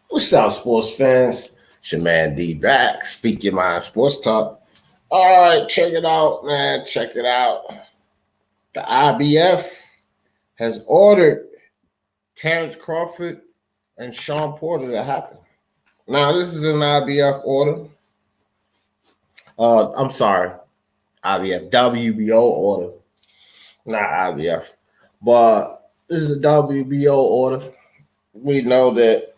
What's up, sports fans? It's your man D back, Speak Your Mind Sports Talk. All right, check it out, man. Check it out. The IBF has ordered Terence Crawford and Shawn Porter to happen. Now, this is an IBF order. I'm sorry, IBF, WBO order, not IBF. But this is a WBO order. We know that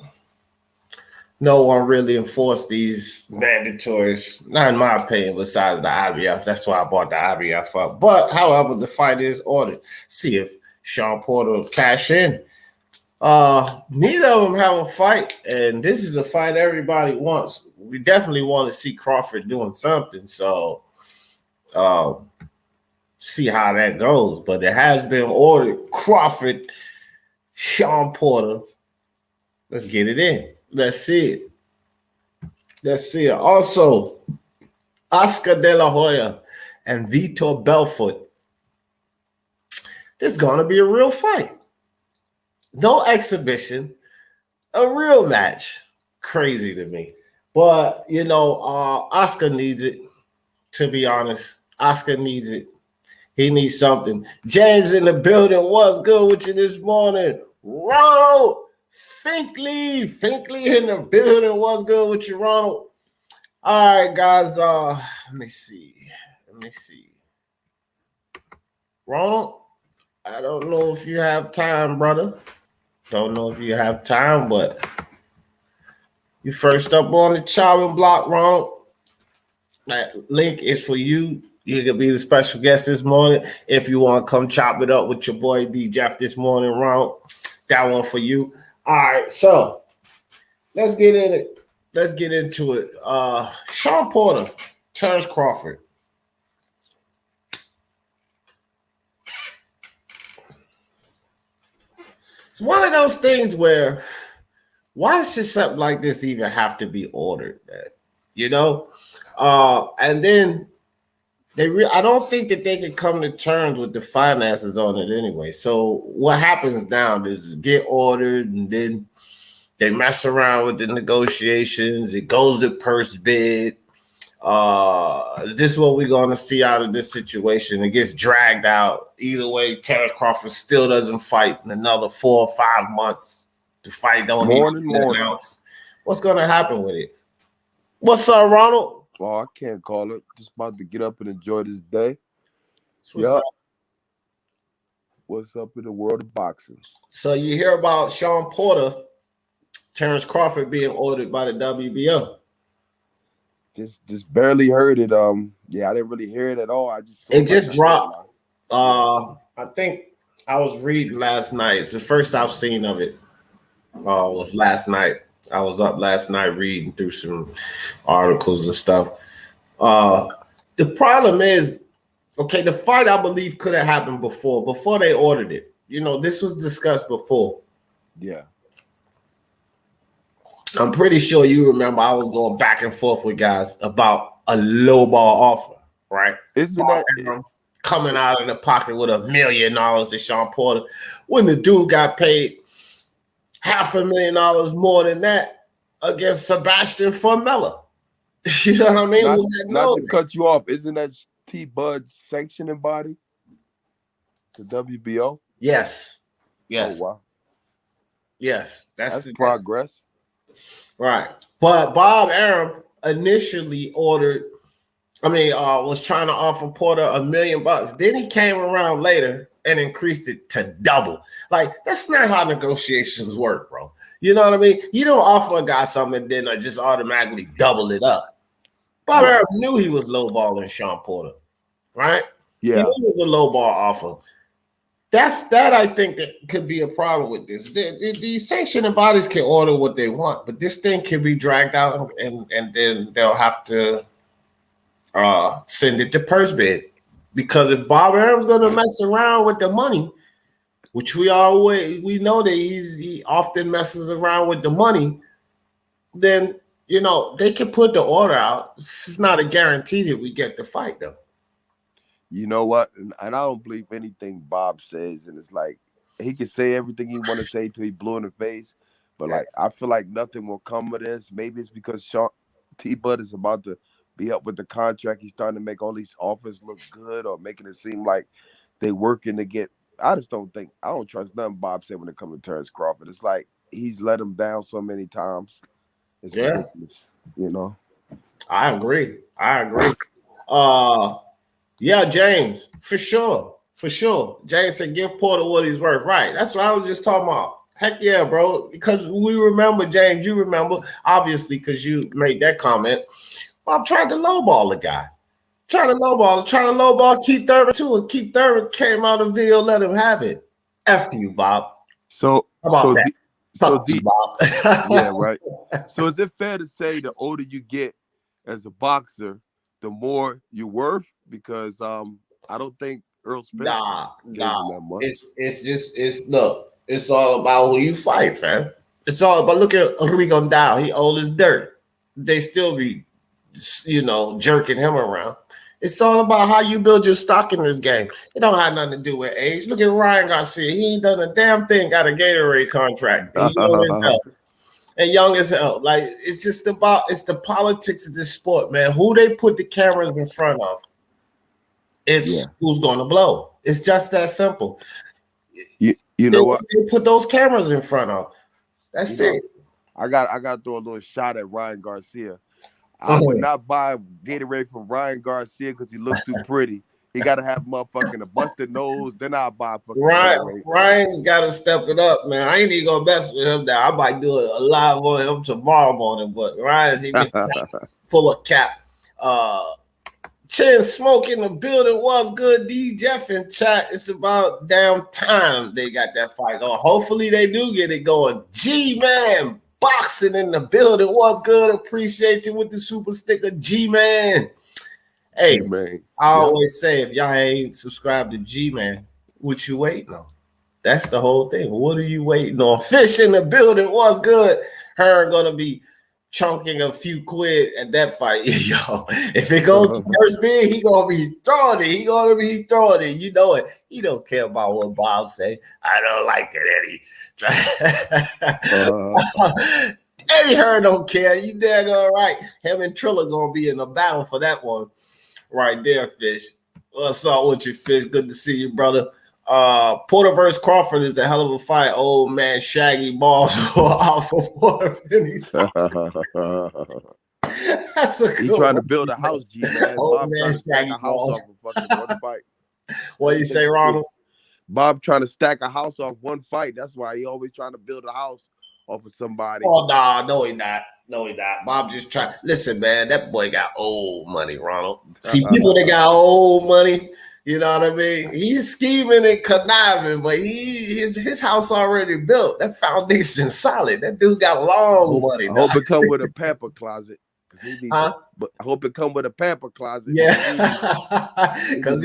no one really enforced these mandatories, not in my opinion, besides the IBF. That's why I brought the IBF up. But, however, the fight is ordered. See if Shawn Porter will cash in. Neither of them have a fight, and this is a fight everybody wants. We definitely want to see Crawford doing something, so see how that goes. But it has been ordered. Crawford, Shawn Porter. Let's get it in. Let's see it. Let's see it. Also, Oscar De La Hoya and Vitor Belfort. This is going to be a real fight. No exhibition, a real match. Crazy to me. But, you know, Oscar needs it, to be honest. Oscar needs it. He needs something. James in the building. What's good with you this morning? Ronald Finkley in the building. What's good with you, Ronald? All right, guys. Let me see. Ronald, I don't know if you have time, brother. Don't know if you have time, but you first up on the chopping block, Ronald. That link is for you. You can be the special guest this morning. If you want to come chop it up with your boy D Jeff this morning, Ronald, that one for you. All right, so let's get in it. Let's get into it. Shawn Porter, Terence Crawford. It's one of those things where why should something like this even have to be ordered, man? You know? And then I don't think that they can come to terms with the finances on it anyway. So what happens now is get ordered and then they mess around with the negotiations. It goes to purse bid. Is this what we're going to see out of this situation? It gets dragged out. Either way, Terence Crawford still doesn't fight in another 4 or 5 months. The fight don't even get announced. What's going to happen with it? What's up, Ronald? Well, I can't call it. Just about to get up and enjoy this day. What's up? What's up in the world of boxing? So you hear about Shawn Porter, Terence Crawford being ordered by the WBO? Just barely heard it. Yeah, I didn't really hear it at all. It just dropped. I think I was reading last night. It's the first I've seen of it. Was last night. I was up last night reading through some articles and stuff. The problem is, okay, the fight I believe could have happened before they ordered it. You know, this was discussed before. Yeah. I'm pretty sure you remember I was going back and forth with guys about a low ball offer, right? Isn't that coming out of the pocket with $1 million to Shawn Porter when the dude got paid $500,000 more than that against Sebastian Formella? You know what I mean? Not to cut you off, isn't that T Bud's sanctioning body? The WBO? Yes. Oh, wow. Yes. That's progress. Right. But Bob Arum initially was trying to offer Porter $1 million. Then he came around later and increased it to double. Like, that's not how negotiations work, bro. You know what I mean? You don't offer a guy something and then just automatically double it up. Bob Arum knew he was lowballing Shawn Porter, right? Yeah. He knew it was a lowball offer. That I think that could be a problem with this. The sanctioning bodies can order what they want, but this thing can be dragged out and then they'll have to send it to purse bid. Because if Bob Arum's gonna mess around with the money, which we know that he often messes around with the money, then you know they can put the order out. It's not a guarantee that we get the fight though. You know what? And I don't believe anything Bob says. And it's like he can say everything he want to say till he blue in the face. But like I feel like nothing will come of this. Maybe it's because Shawn T Bud is about to be up with the contract. He's starting to make all these offers look good or making it seem like they working to get. I just don't think I don't trust nothing Bob said when it comes to Terence Crawford. It's like he's let him down so many times. It's ridiculous, you know. I agree. Yeah, James, for sure. James said, give Porter what he's worth. Right. That's what I was just talking about. Heck yeah, bro. Because we remember, James, you remember, obviously, because you made that comment. Bob tried to lowball the guy. Trying to lowball Keith Thurman, too. And Keith Thurman came out of the video, let him have it. F you, Bob. So, How about that? So you, Bob. Yeah, right. So is it fair to say the older you get as a boxer, the more you're worth? Because I don't think Earl Spence gave him that much. It's all about who you fight, fam. It's all about look at Rico Dow. He old as dirt. They still be, jerking him around. It's all about how you build your stock in this game. It don't have nothing to do with age. Look at Ryan Garcia. He ain't done a damn thing. Got a Gatorade contract. And young as hell. Like it's the politics of this sport, man. Who they put the cameras in front of is who's going to blow. It's just that simple. You know what? They put those cameras in front of. That's it. I got to throw a little shot at Ryan Garcia. I would not buy Gatorade from Ryan Garcia because he looks too pretty. He got to have motherfucking a busted nose. Then I'll buy fucking Gatorade. Ryan's got to step it up, man. I ain't even going to mess with him now. I might do a live on him tomorrow morning, but Ryan's even full of cap. Chin Smoke in the building was good. D Jeff in chat. It's about damn time they got that fight going. Hopefully they do get it going. G-Man boxing in the building was good. Appreciate you with the super sticker, G-Man. Hey, G-Man. I always say if y'all ain't subscribed to G-Man, what you waiting on? That's the whole thing. What are you waiting on? Fish in the building was good. Her gonna be chunking a few quid at that fight, yo. If it goes to first bid, he gonna be throwing it. You know it. He don't care about what Bob say. I don't like it, Eddie. Eddie Hearn don't care. You dang all right. Him and Triller gonna be in a battle for that one, right there, Fish. What's up with you, Fish? Good to see you, brother. Porter versus Crawford is a hell of a fight. Old man Shaggy Balls out for Porter. That's a good He's trying to build a house, G man. Old man Shaggy Balls. One fight. What do you say, Ronald? Bob trying to stack a house off one fight. That's why he always trying to build a house off of somebody. Oh, no, he not. No, he not. Bob just trying. Listen, man, that boy got old money, Ronald. See, people that got old money, you know what I mean? He's scheming and conniving, but his house already built. That foundation's solid. That dude got long money. I hope it come with a pamper closet. But I hope it come with a pamper closet. Yeah, because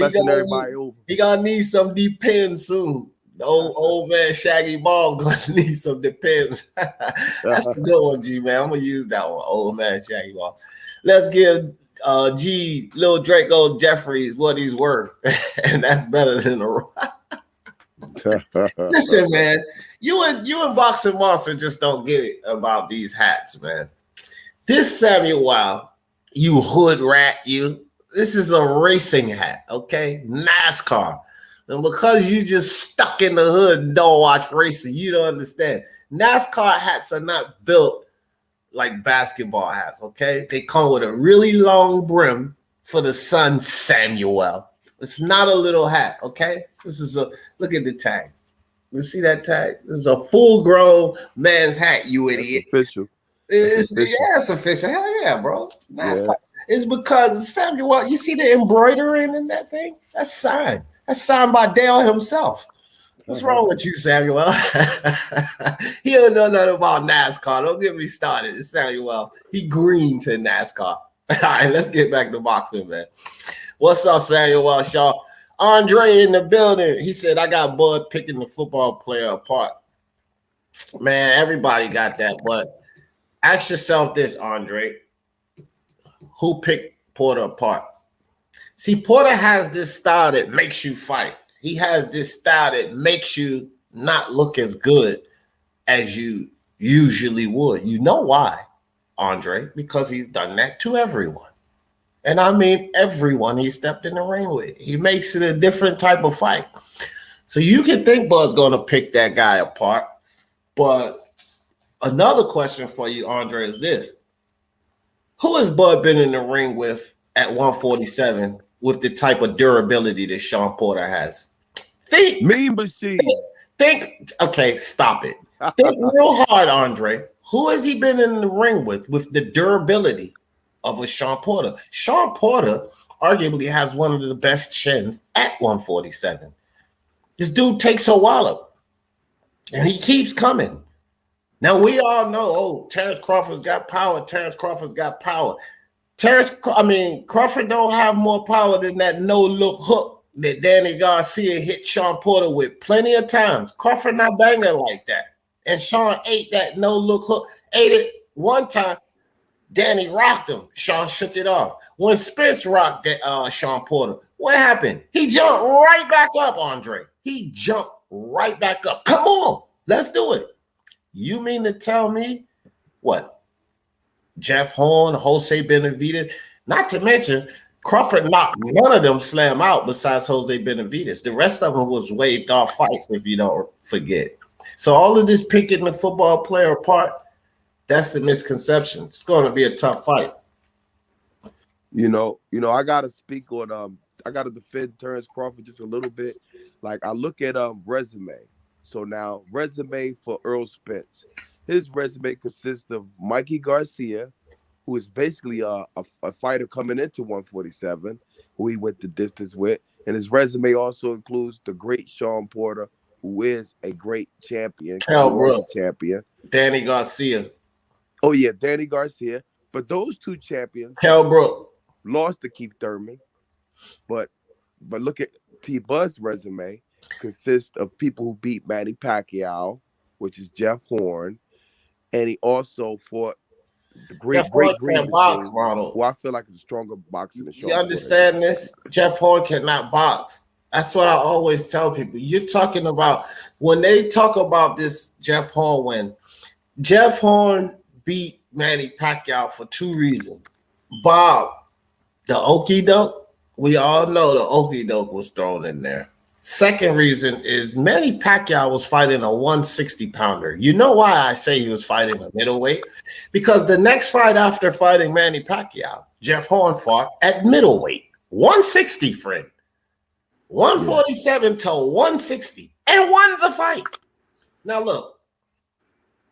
he gonna need some Depends soon. The old man Shaggy Ball's gonna need some Depends. That's a good one, G man. I'm gonna use that one. Old man Shaggy Ball. Let's give Lil Draco Jeffries what he's worth, and that's better than a Listen, man, you and Boxing Monster just don't get it about these hats, man. This Samuel Wild, you hood rat, you. This is a racing hat, okay? NASCAR. And because you just stuck in the hood and don't watch racing, you don't understand. NASCAR hats are not built like basketball hats, okay? They come with a really long brim for the son Samuel. It's not a little hat, okay? Look at the tag. You see that tag? This is a full-grown man's hat, you idiot. That's official. It's official. Hell yeah, bro. NASCAR. Yeah. It's because Samuel, you see the embroidering in that thing? That's signed. That's signed by Dale himself. What's wrong with you, Samuel? He don't know nothing about NASCAR. Don't get me started. Samuel, he green to NASCAR. All right, let's get back to boxing, man. What's up, Samuel Shaw? Andre in the building. He said, I got Bud picking the football player apart. Man, everybody got that, but ask yourself this, Andre. Who picked Porter apart? See, Porter has this style that makes you fight. He has this style that makes you not look as good as you usually would. You know why, Andre? Because he's done that to everyone. And I mean everyone he stepped in the ring with. He makes it a different type of fight. So you can think Bud's going to pick that guy apart. But another question for you, Andre, is this. Who has Bud been in the ring with at 147 with the type of durability that Shawn Porter has? Think. Mean Machine. Think. Okay, stop it. Think real hard, Andre. Who has he been in the ring with the durability of a Shawn Porter? Shawn Porter arguably has one of the best chins at 147. This dude takes a wallop, and he keeps coming. Now, we all know, Terence Crawford's got power. Terence Crawford's got power. Crawford don't have more power than that no-look hook that Danny Garcia hit Shawn Porter with plenty of times. Crawford not banging like that. And Shawn ate that no-look hook. Ate it one time. Danny rocked him. Shawn shook it off. When Spence rocked that Shawn Porter, what happened? He jumped right back up, Andre. He jumped right back up. Come on, let's do it. You mean to tell me what? Jeff Horn, Jose Benavidez, not to mention Crawford knocked none of them slam out besides Jose Benavidez. The rest of them was waved off fights, if you don't forget. So all of this picking the football player apart, that's the misconception. It's going to be a tough fight. I gotta speak on I gotta defend Terence Crawford just a little bit. Like I look at resume. So now resume for Earl Spence. His resume consists of Mikey Garcia, who is basically a fighter coming into 147, who he went the distance with. And his resume also includes the great Shawn Porter, who is a great champion. Champion. Danny Garcia. Oh, yeah, Danny Garcia. But those two champions lost to Keith Thurman. But look at T-Bud's resume. Consists of people who beat Manny Pacquiao, which is Jeff Horn, and he also fought the great box, Ronald. Who I feel like is a stronger boxer than Shawn. You understand this? Jeff Horn cannot box. That's what I always tell people. You're talking about when they talk about this Jeff Horn win. Jeff Horn beat Manny Pacquiao for two reasons. Bob, the okie doke. We all know the okie doke was thrown in there. Second reason is Manny Pacquiao was fighting a 160-pounder. You know why I say he was fighting a middleweight? Because the next fight after fighting Manny Pacquiao, Jeff Horn fought at middleweight, 160, friend. 147 to 160, and won the fight. Now, look,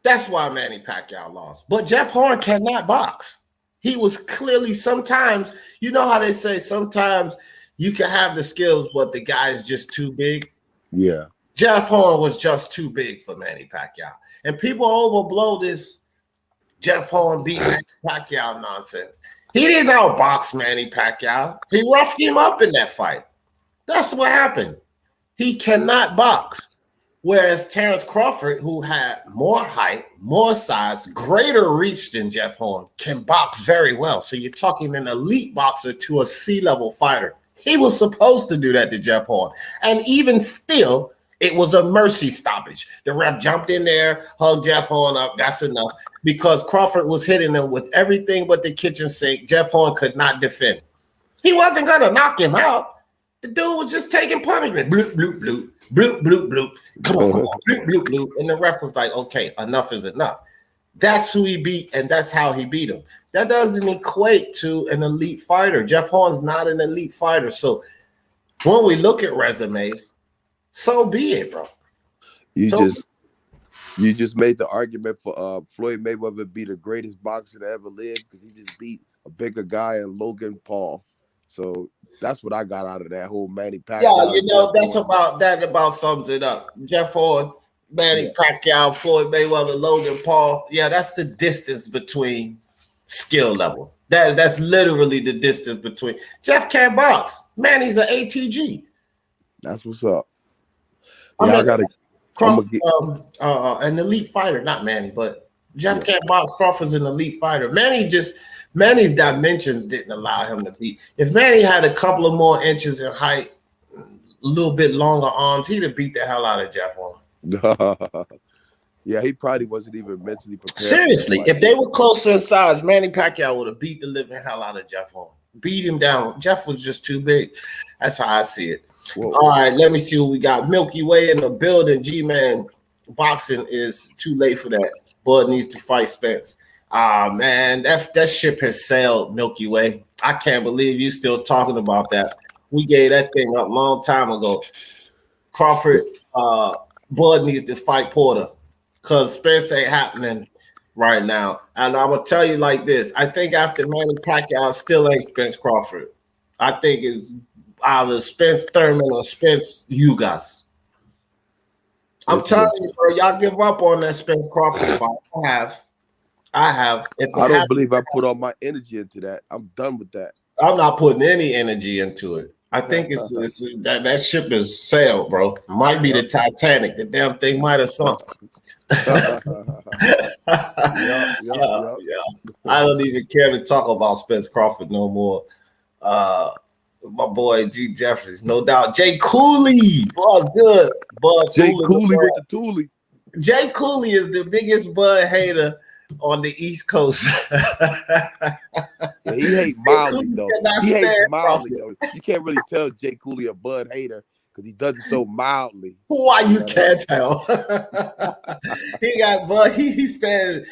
that's why Manny Pacquiao lost. But Jeff Horn cannot box. He was clearly sometimes, you know how they say sometimes you can have the skills, but the guy is just too big. Yeah. Jeff Horn was just too big for Manny Pacquiao. And people overblow this Jeff Horn beat Manny Pacquiao nonsense. He didn't outbox Manny Pacquiao. He roughed him up in that fight. That's what happened. He cannot box. Whereas Terence Crawford, who had more height, more size, greater reach than Jeff Horn, can box very well. So you're talking an elite boxer to a C-level fighter. He was supposed to do that to Jeff Horn. And even still, it was a mercy stoppage. The ref jumped in there, hugged Jeff Horn up. That's enough. Because Crawford was hitting him with everything but the kitchen sink. Jeff Horn could not defend. He wasn't going to knock him out. The dude was just taking punishment. Bloop, bloop, bloop. Bloop, bloop, bloop. Come on. Bloop, bloop, bloop. And the ref was like, okay, enough is enough. That's who he beat, and that's how he beat him. That doesn't equate to an elite fighter. Jeff Horn's not an elite fighter. So when we look at resumes, so be it, bro. You just made the argument for Floyd Mayweather be the greatest boxer to ever live because he just beat a bigger guy in Logan Paul. So that's what I got out of that whole Manny Pacquiao. Yeah, that's about sums it up. Jeff Horn, Manny Pacquiao, Floyd Mayweather, Logan Paul. Yeah, that's the distance between skill level. That's literally the distance between. Jeff can't box. Manny's an ATG. That's what's up. An elite fighter, not Manny, but Jeff can't box. Crawford's an elite fighter. Manny Manny's dimensions didn't allow him to beat. If Manny had a couple of more inches in height, a little bit longer arms, he'd have beat the hell out of Jeff Horn. Yeah, he probably wasn't even mentally prepared. Seriously, if they were closer in size, Manny Pacquiao would have beat the living hell out of Jeff Horn. Beat him down. Jeff was just too big. That's how I see it. Whoa. All right, let me see what we got. Milky Way in the building. G-Man, boxing is too late for that. Bud needs to fight Spence. Man, that ship has sailed, Milky Way. I can't believe you still talking about that. We gave that thing up a long time ago. Crawford, Bud needs to fight Porter. Because Spence ain't happening right now. And I'm going to tell you like this. I think after Manny Pacquiao still ain't Spence Crawford. I think it's either Spence Thurman or Spence Ugas. I'm telling you, bro, y'all give up on that Spence Crawford fight. I have. I don't believe I put all my energy into that. I'm done with that. I'm not putting any energy into it. I think it's that ship has sailed, bro. It might be the Titanic. The damn thing might have sunk. Yeah. I don't even care to talk about Spence Crawford no more. My boy G Jeffries, no doubt. Jay Cooley was good. Bud Jay Cooley with the Toolie. Jay Cooley is the biggest Bud hater on the East Coast. Yeah, he hates mildly though. He hates mildly though. You can't really tell Jay Cooley a Bud hater because he does it so mildly. Why you can't tell? He got Bud. He said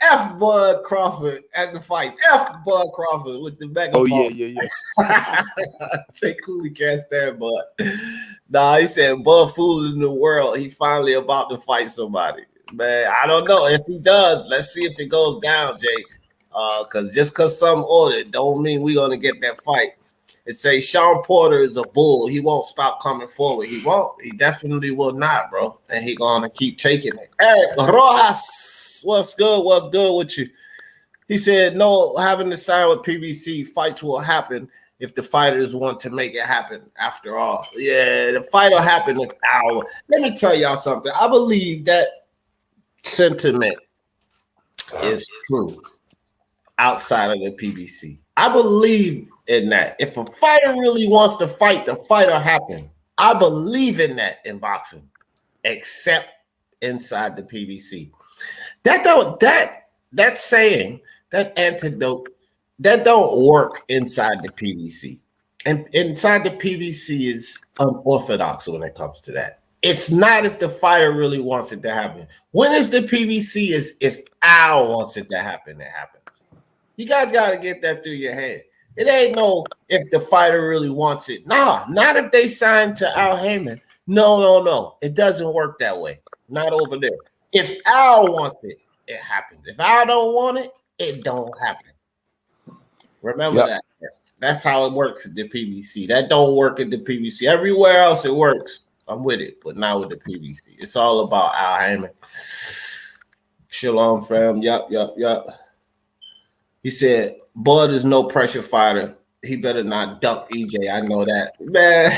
F Bud Crawford at the fight. F Bud Crawford with the megaphone. Oh yeah. Jay Cooley can't stand Bud. Nah, he said Bud fooling the world. He finally about to fight somebody. Man, I don't know if he does. Let's see if it goes down, Jay. Because some ordered don't mean we're gonna get that fight. It says Shawn Porter is a bull. He won't stop coming forward. He won't. He definitely will not, bro. And he gonna keep taking it. Eric Rojas, what's good? What's good with you? He said, no, having to sign with PBC, fights will happen if the fighters want to make it happen. After all, yeah, the fight will happen if our. Let me tell y'all something. I believe that sentiment is true outside of the PBC. I believe in that. If a fighter really wants to fight, the fight will happen. I believe in that in boxing, except inside the PBC. That saying, that antidote, that don't work inside the PBC. And inside the PBC is unorthodox when it comes to that. It's not if the fighter really wants it to happen. When is the PBC is if Al wants it to happen, it happens. You guys got to get that through your head. It ain't no if the fighter really wants it. Nah, not if they sign to Al Haymon. No. It doesn't work that way. Not over there. If Al wants it, it happens. If Al don't want it, it don't happen. Remember that. That's how it works at the PBC. That don't work at the PBC. Everywhere else it works. I'm with it, but not with the PBC. It's all about Al Haymon. Shalom, fam. Yup. He said, Bud is no pressure fighter. He better not duck EJ. I know that. Man,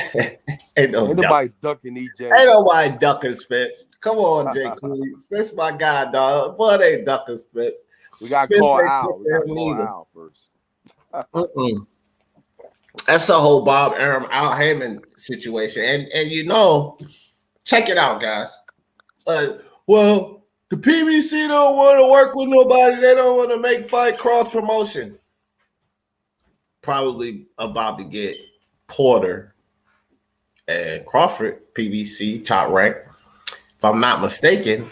ain't nobody ducking EJ. Ain't nobody ducking Spence. Come on, Jay Cooley. Spence my guy, dog. Bud ain't ducking Spence. We got to call Al. We got to call Al first. That's a whole Bob Arum, Al Haymon situation. And check it out, guys. Well, the PBC don't want to work with nobody. They don't want to make fight cross promotion. Probably about to get Porter and Crawford, PBC, top rank. If I'm not mistaken,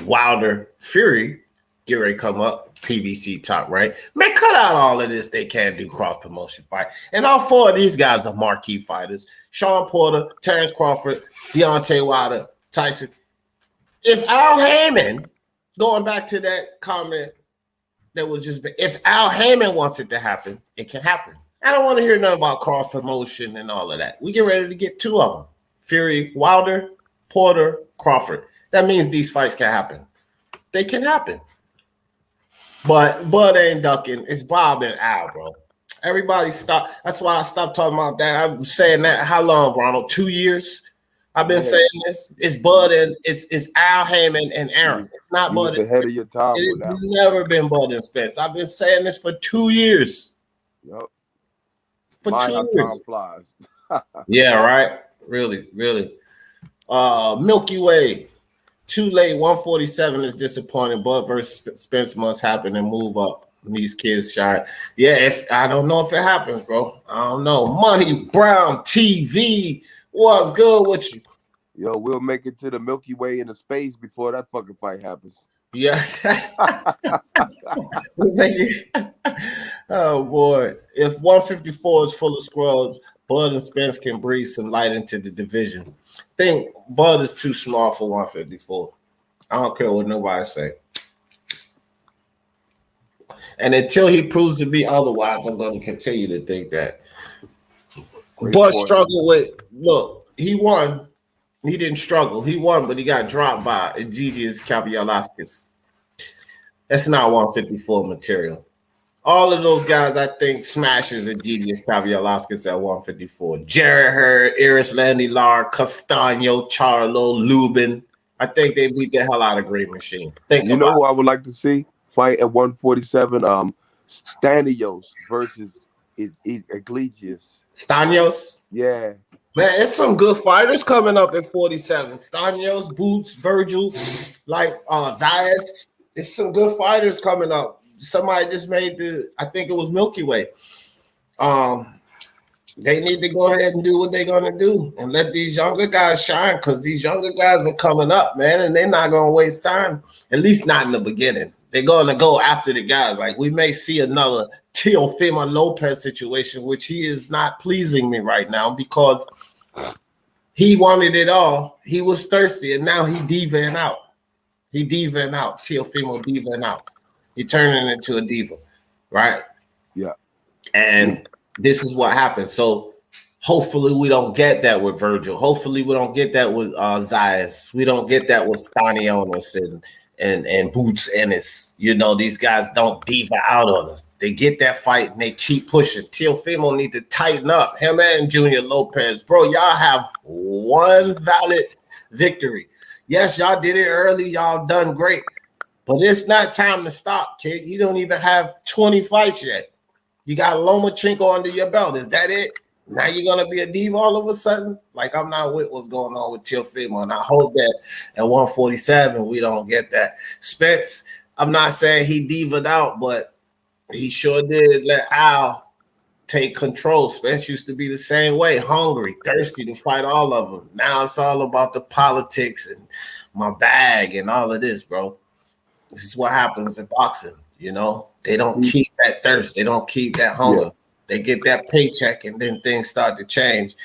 Wilder, Fury, get ready to come up, PBC top rank. Man, cut out all of this. They can't do cross promotion fight. And all four of these guys are marquee fighters. Shawn Porter, Terence Crawford, Deontay Wilder, Tyson. If Al Haymon, going back to that comment that was just, if Al Haymon wants it to happen, it can happen. I don't want to hear nothing about cross promotion and all of that. We get ready to get two of them. Fury, Wilder, Porter, Crawford. That means these fights can happen. They can happen. But Bud ain't ducking. It's Bob and Al, bro. Everybody stop. That's why I stopped talking about that. I was saying that how long, Ronald? 2 years? I've been Yeah, saying this. It's Bud and it's Al Haymon and Aaron. It's not you Bud was and ahead Spence. of your time It with has that one. never been Bud and Spence. I've been saying this for 2 years. Yep. For My 2 how years. time flies. Yeah, right. Really, really. Milky Way. Too late. 147 is disappointing. Bud versus Spence must happen and move up. These kids shine. Yeah, I don't know if it happens, bro. I don't know. Money Brown TV. What's good with you? Yo, we'll make it to the Milky Way in the space before that fucking fight happens. Yeah. Oh boy. If 154 is full of scrubs, Bud and Spence can breathe some light into the division. I think Bud is too small for 154. I don't care what nobody say. And until he proves to be otherwise, I'm going to continue to think that. Bud struggled with, look, he won. He didn't struggle. He won, but he got dropped by Egidius Kavialaskis. That's not 154 material. All of those guys, I think, smashes Egidius Kavialaskis at 154. Jared Hurd, Iris Landy Lar, Castano, Charlo, Lubin. I think they beat the hell out of Great Machine. You know who I would like to see fight at 147? Stanios versus Iglesias. Stanios? Yeah. Man, it's some good fighters coming up at 47. Stanios, Boots, Virgil, like Zayas. It's some good fighters coming up. Somebody just made I think it was Milky Way. They need to go ahead and do what they're gonna do and let these younger guys shine, because these younger guys are coming up, man, and they're not gonna waste time. At least not in the beginning. They're gonna go after the guys. Like, we may see another Teofimo Lopez situation, which he is not pleasing me right now because he wanted it all. He was thirsty, and now he divaing out. Teofimo divaing out. He turning into a diva, right? Yeah. And this is what happens. So hopefully we don't get that with Virgil. Hopefully we don't get that with Zayas. We don't get that with Stanionis and Boots Ennis. You know, these guys don't diva out on us. They get that fight and they keep pushing. Teofimo need to tighten up. Him and Junior Lopez. Bro, y'all have one valid victory. Yes, y'all did it early. Y'all done great. But it's not time to stop, kid. You don't even have 20 fights yet. You got Lomachenko under your belt. Is that it? Now you're going to be a diva all of a sudden? Like, I'm not with what's going on with Teofimo, and I hope that at 147 we don't get that. Spence, I'm not saying he diva'd out, but he sure did let Al take control. Spence used to be the same way, hungry, thirsty to fight all of them. Now it's all about the politics and my bag and all of this, bro. This is what happens in boxing, you know? They don't keep that thirst. They don't keep that hunger. Yeah. They get that paycheck, and then things start to change.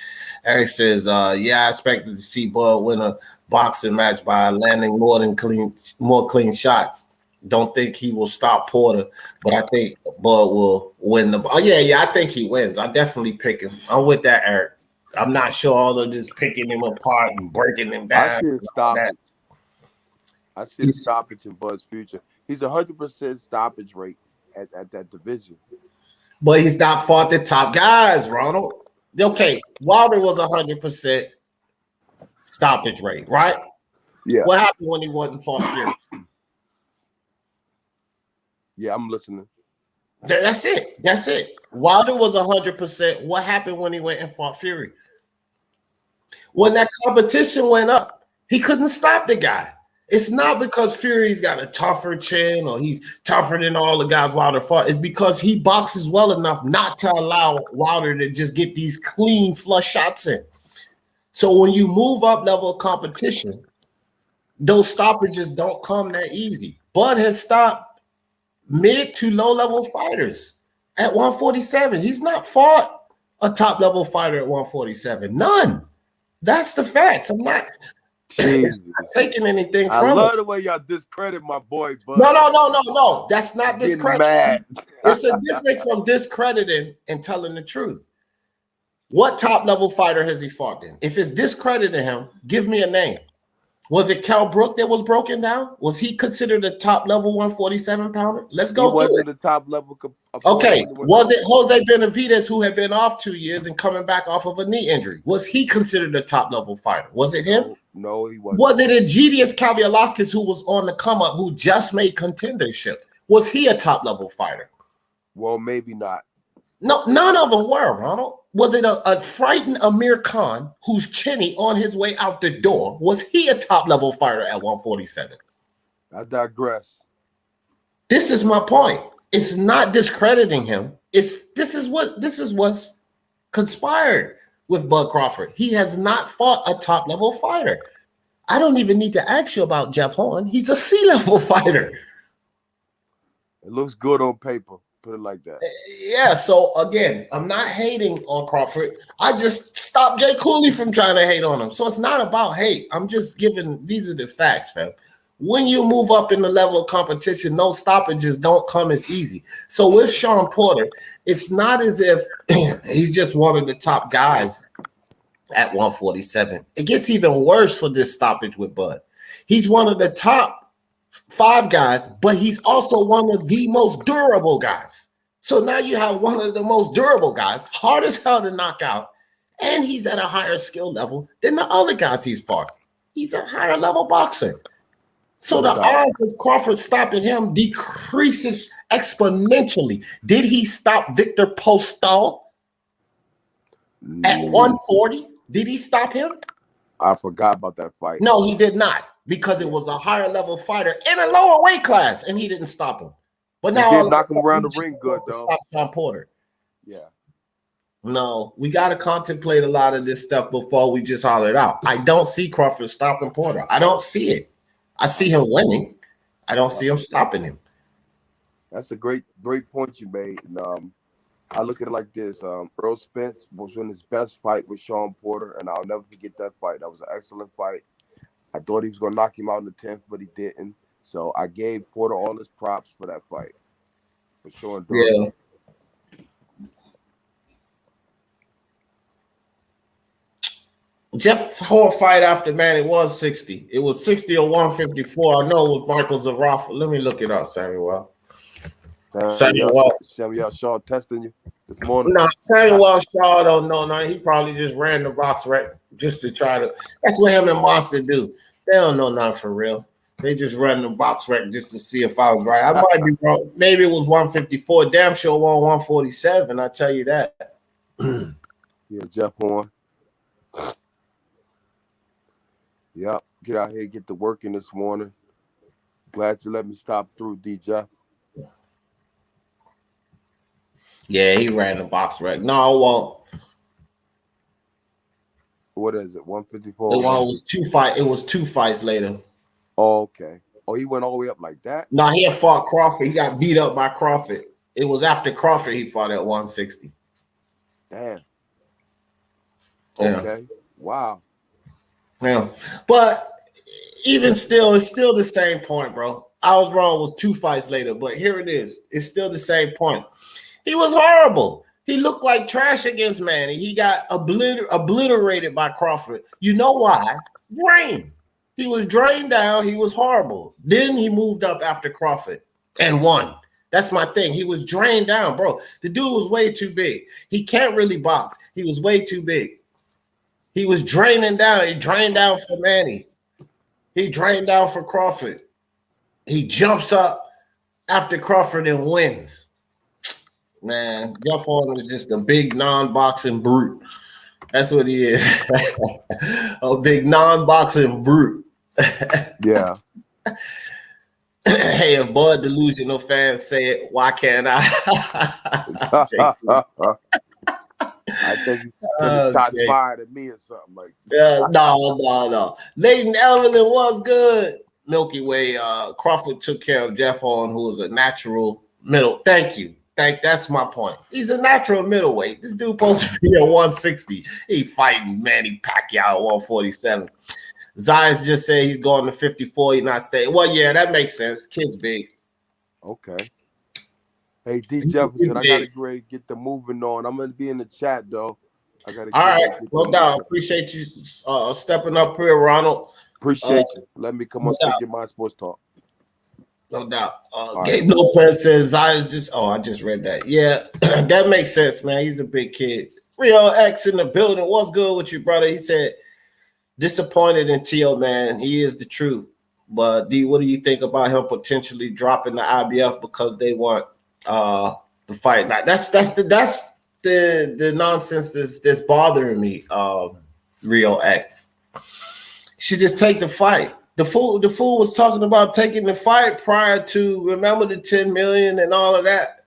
Eric says, yeah, I expected to see Bud win a boxing match by landing more clean shots. Don't think he will stop Porter, but I think Bud will win the. Oh, yeah, I think he wins. I definitely pick him. I'm with that, Eric. I'm not sure all of this picking him apart and breaking him down. I see a stoppage. I see a stoppage in Bud's future. He's 100% stoppage rate at that division. But he's not fought the top guys, Ronald. Okay, Wilder was 100% stoppage rate, right? Yeah. What happened when he wasn't fought Fury? Yeah, I'm listening. That's it. Wilder was 100%. What happened when he went and fought Fury? When that competition went up, he couldn't stop the guy. It's not because Fury's got a tougher chin or he's tougher than all the guys Wilder fought. It's because he boxes well enough not to allow Wilder to just get these clean flush shots in. So when you move up level of competition, those stoppages don't come that easy. Bud has stopped mid to low level fighters at 147. He's not fought a top level fighter at 147. None. That's the facts. I'm not taking anything from I love it. the way y'all discredit my boy, Bud. No. That's not discrediting. It's a difference from discrediting and telling the truth. What top level fighter has he fought in? If it's discrediting him, give me a name. Was it Cal Brook that was broken down? Was he considered a top level 147 pounder? Let's He go through wasn't it. the top level opponent Okay. when he went Was over. it Jose Benavidez, who had been off 2 years and coming back off of a knee injury? Was he considered a top level fighter? Was it him? No, he wasn't. Was it Egidius Kavialaskis, who was on the come up, who just made contendership? Was he a top level fighter? Well, maybe not. No, none of them were, Ronald. Was it a frightened Amir Khan, who's chinny on his way out the door? Was he a top level fighter at 147? I digress. This is my point. It's not discrediting him. This is what's conspired with Bud Crawford. He has not fought a top level fighter. I don't even need to ask you about Jeff Horn. He's a C-level fighter. It looks good on paper. Put it like that. Yeah, so again, I'm not hating on Crawford. I just stopped Jay Cooley from trying to hate on him. So it's not about hate. I'm just giving, these are the facts, fam. When you move up in the level of competition, no stoppages don't come as easy. So with Shawn Porter, it's not as if he's just one of the top guys at 147. It gets even worse for this stoppage with Bud. He's one of the top 5 guys, but he's also one of the most durable guys. So now you have one of the most durable guys, hard as hell to knock out, and he's at a higher skill level than the other guys he's fought. He's a higher level boxer. So the odds of Crawford stopping him decreases exponentially. Did he stop Victor Postol at 140? Did he stop him? I forgot about that fight. No, he did not, because it was a higher level fighter in a lower weight class, and he didn't stop him. But now he did knock him around the ring good, though. Stop Shawn Porter. Yeah. No, we got to contemplate a lot of this stuff before we just holler it out. I don't see Crawford stopping Porter. I don't see it. I see him winning. I don't see him stopping him. That's a great point you made. And I look at it like this. Earl Spence was in his best fight with Shawn Porter, and I'll never forget that fight. That was an excellent fight. I thought he was going to knock him out in the 10th, but he didn't. So I gave Porter all his props for that fight. For sure. Yeah. Jeff Horn fight after Manny was 60. It was 60 or 154. I know with Michael Zarafa. Let me look it up, Samuel. Samuel Shaw testing you this morning. No, Samuel Shaw don't know nothing. He probably just ran the box right just to try to. That's what him and Monster do. They don't know nothing for real. They just run the box rec just to see if I was right. I might be wrong. Maybe it was 154. Damn sure won 147. I tell you that. Yeah, Jeff Horn. Yep, get out here, get to working this morning. Glad you let me stop through, DJ. Yeah, he ran the box rec. No, I won't. What is it? 154. The one was 2 fight. It was 2 fights later. Oh, okay. Oh, he went all the way up like that? No, he had fought Crawford. He got beat up by Crawford. It was after Crawford he fought at 160. Damn. Yeah. Okay. Wow. Yeah. But even still, it's still the same point, bro. I was wrong. It was 2 fights later, but here it is. It's still the same point. He was horrible. He looked like trash against Manny. He got obliterated by Crawford. You know why? Drain. He was drained down. He was horrible. Then he moved up after Crawford and won. That's my thing. He was drained down, bro. The dude was way too big. He can't really box. He was way too big. He was draining down. He drained down for Manny. He drained down for Crawford. He jumps up after Crawford and wins. Man, Jeff Horn was just a big non-boxing brute. That's what he is. A big non-boxing brute. Yeah. Hey, if Bud Delusional fans say it, why can't I? I think he's shots fired at me or something like that. No. Leighton Evelyn was good. Milky Way. Crawford took care of Jeff Horn, who was a natural middle. Thank you. That's my point. He's a natural middleweight. This dude supposed to be at 160. He fighting Manny Pacquiao at 147. Zions just said he's going to 54. He's not staying. Well, yeah, that makes sense. Kid's big. Okay. Hey, D. Jefferson, I gotta get the moving on. I'm gonna be in the chat though. I gotta. All right, no doubt. Appreciate you stepping up here, Ronald. Appreciate you. Let me come on, No doubt. speak in my sports talk. No doubt. All Gabe Lopez says Zion's just. Oh, I just read that. Yeah, that makes sense, man. He's a big kid. Real X in the building. What's good with you, brother? He said disappointed in T.O., man. He is the truth. But D, what do you think about him potentially dropping the IBF because they want the fight? Now, that's the nonsense that's bothering me. Real X. Should just take the fight. The fool was talking about taking the fight prior to, remember, the 10 million and all of that.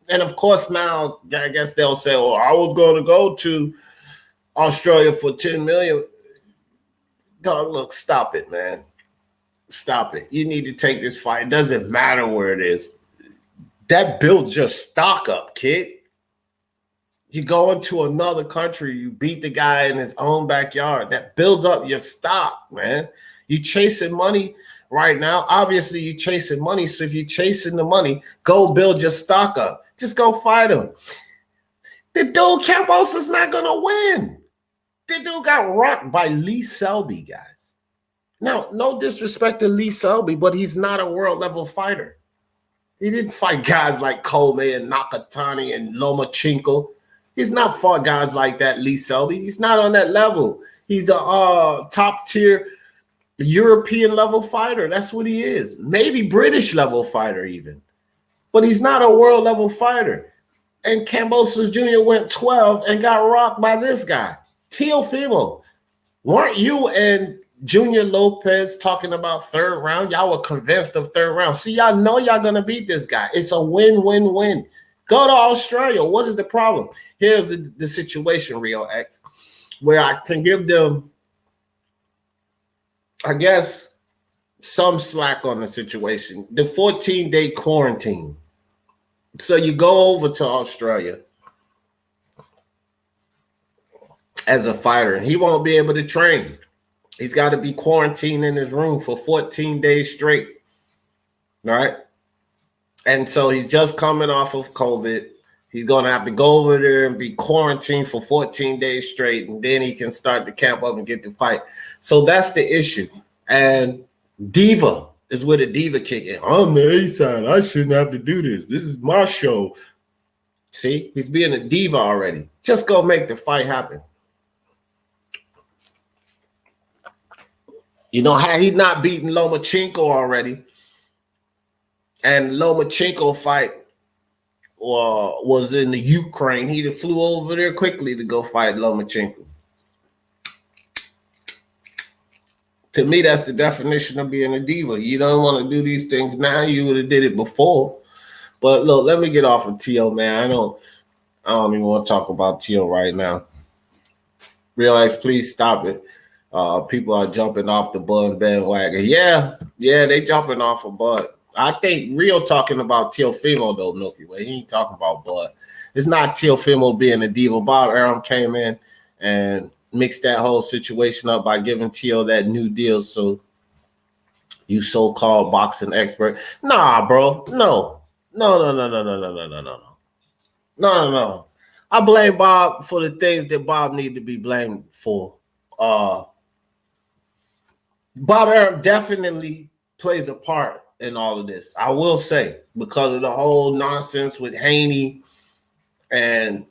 And of course now I guess they'll say, "Oh, I was going to go to Australia for 10 million." Dog, look, stop it, man. Stop it. You need to take this fight. It doesn't matter where it is. That builds your stock up, kid. You go into another country, you beat the guy in his own backyard. That builds up your stock, man. You chasing money right now. Obviously, you're chasing money. So if you're chasing the money, go build your stock up. Just go fight him. The dude Cambosa's not gonna win. The dude got rocked by Lee Selby, guys. Now, no disrespect to Lee Selby, but he's not a world level fighter. He didn't fight guys like Coleman and Nakatani and Lomachenko. He's not fought guys like that, Lee Selby. He's not on that level. He's a top tier European level fighter. That's what he is. Maybe British level fighter even. But he's not a world level fighter. And Kambosos Jr. went 12 and got rocked by this guy. Teofimo. Weren't you and Junior Lopez talking about third round? Y'all were convinced of third round. See, y'all know y'all going to beat this guy. It's a win-win-win. Go to Australia. What is the problem? Here's the situation, Rio X, where I can give them, I guess, some slack on the situation. The 14-day quarantine. So you go over to Australia as a fighter, and he won't be able to train. He's got to be quarantined in his room for 14 days straight. All right? And so he's just coming off of COVID. He's going to have to go over there and be quarantined for 14 days straight, and then he can start to camp up and get the fight. So that's the issue. And Diva is where the Diva kick in. I'm the A side. I shouldn't have to do this. This is my show. See, he's being a diva already. Just go make the fight happen. You know, had he not beaten Lomachenko already, and Lomachenko fight was in the Ukraine, he'd have flew over there quickly to go fight Lomachenko. To me, that's the definition of being a diva. You don't want to do these things now. You would have did it before. But look, let me get off of T.O., man. I don't even want to talk about T.O. right now. Real X, please stop it. People are jumping off the Bud bandwagon. Yeah, they jumping off of Bud. I think Rio talking about Teofimo, though, Milky Way. He ain't talking about Bud. It's not Teofimo being a diva. Bob Arum came in and mixed that whole situation up by giving T.O. that new deal. So you so-called boxing expert. Nah, bro. No. I blame Bob for the things that Bob need to be blamed for. Bob Arum definitely plays a part in all of this. I will say, because of the whole nonsense with Haney. And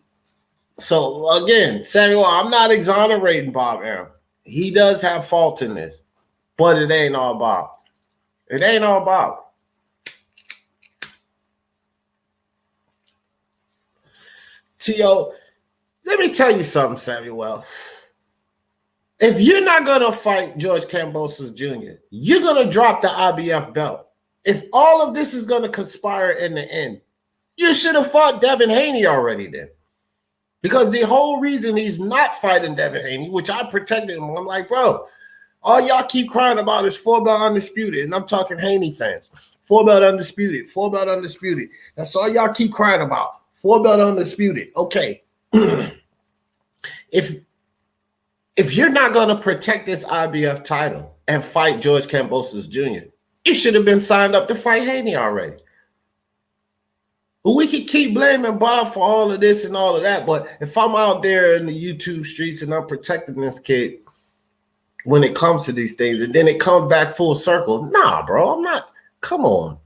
so, again, Samuel, I'm not exonerating Bob Arum. He does have fault in this, but it ain't all Bob. It ain't all Bob. T.O., let me tell you something, Samuel. If you're not going to fight George Kambosos Jr., you're going to drop the IBF belt. If all of this is going to conspire in the end, you should have fought Devin Haney already then. Because the whole reason he's not fighting Devin Haney, which I protected him, I'm like, bro, all y'all keep crying about is 4-belt undisputed. And I'm talking Haney fans. 4-belt undisputed. 4-belt undisputed. That's all y'all keep crying about. 4-belt undisputed. Okay. If you're not going to protect this IBF title and fight George Kambosos Jr., you should have been signed up to fight Haney already. We could keep blaming Bob for all of this and all of that, but if I'm out there in the YouTube streets and I'm protecting this kid, when it comes to these things, and then it comes back full circle. Nah, bro, I'm not. Come on.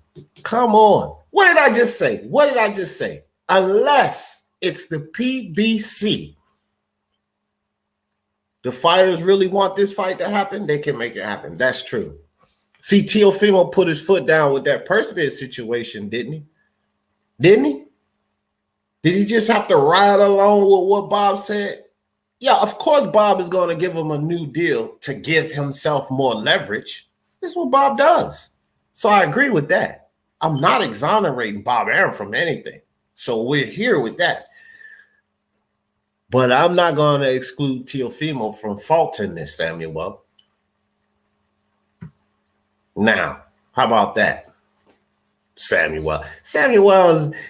What did I just say? Unless it's the PBC, the fighters really want this fight to happen, they can make it happen. That's true. See, Teofimo put his foot down with that purse bid situation, didn't he? Did he just have to ride along with what Bob said? Yeah, of course Bob is going to give him a new deal to give himself more leverage. This is what Bob does. So I agree with that. I'm not exonerating Bob Arum from anything. So we're here with that. But I'm not going to exclude Teofimo from faulting this, Samuel. Now, how about that? Samuel,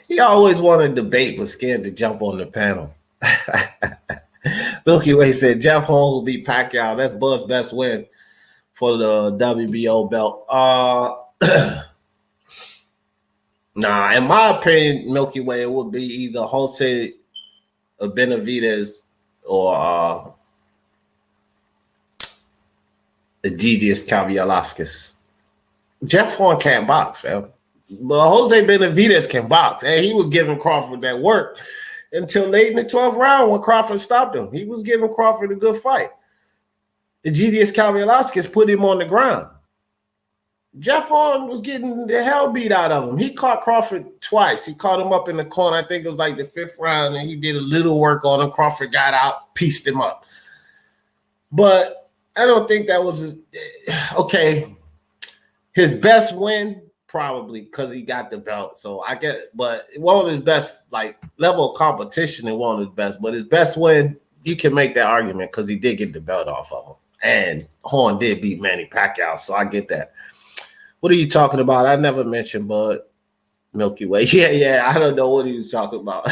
he always wanted to debate, but scared to jump on the panel. Milky Way said Jeff Horn will beat Pacquiao. That's Bud's best win for the WBO belt. Nah, in my opinion, Milky Way, it would be either Jose Benavidez or Egidius Kavialaskas. Jeff Horn can't box, man. But Jose Benavidez can box. And he was giving Crawford that work until late in the 12th round when Crawford stopped him. He was giving Crawford a good fight. Egidius Kavialaskas put him on the ground. Jeff Horn was getting the hell beat out of him. He caught Crawford twice. He caught him up in the corner. I think it was like the 5th round, and he did a little work on him. Crawford got out, pieced him up. But I don't think that was okay. His best win, probably, because he got the belt. So I get, but one of his best, like, level of competition and one of his best. But his best win, you can make that argument because he did get the belt off of him. And Horn did beat Manny Pacquiao, so I get that. What are you talking about? I never mentioned Bud Milky Way. Yeah, I don't know what he was talking about.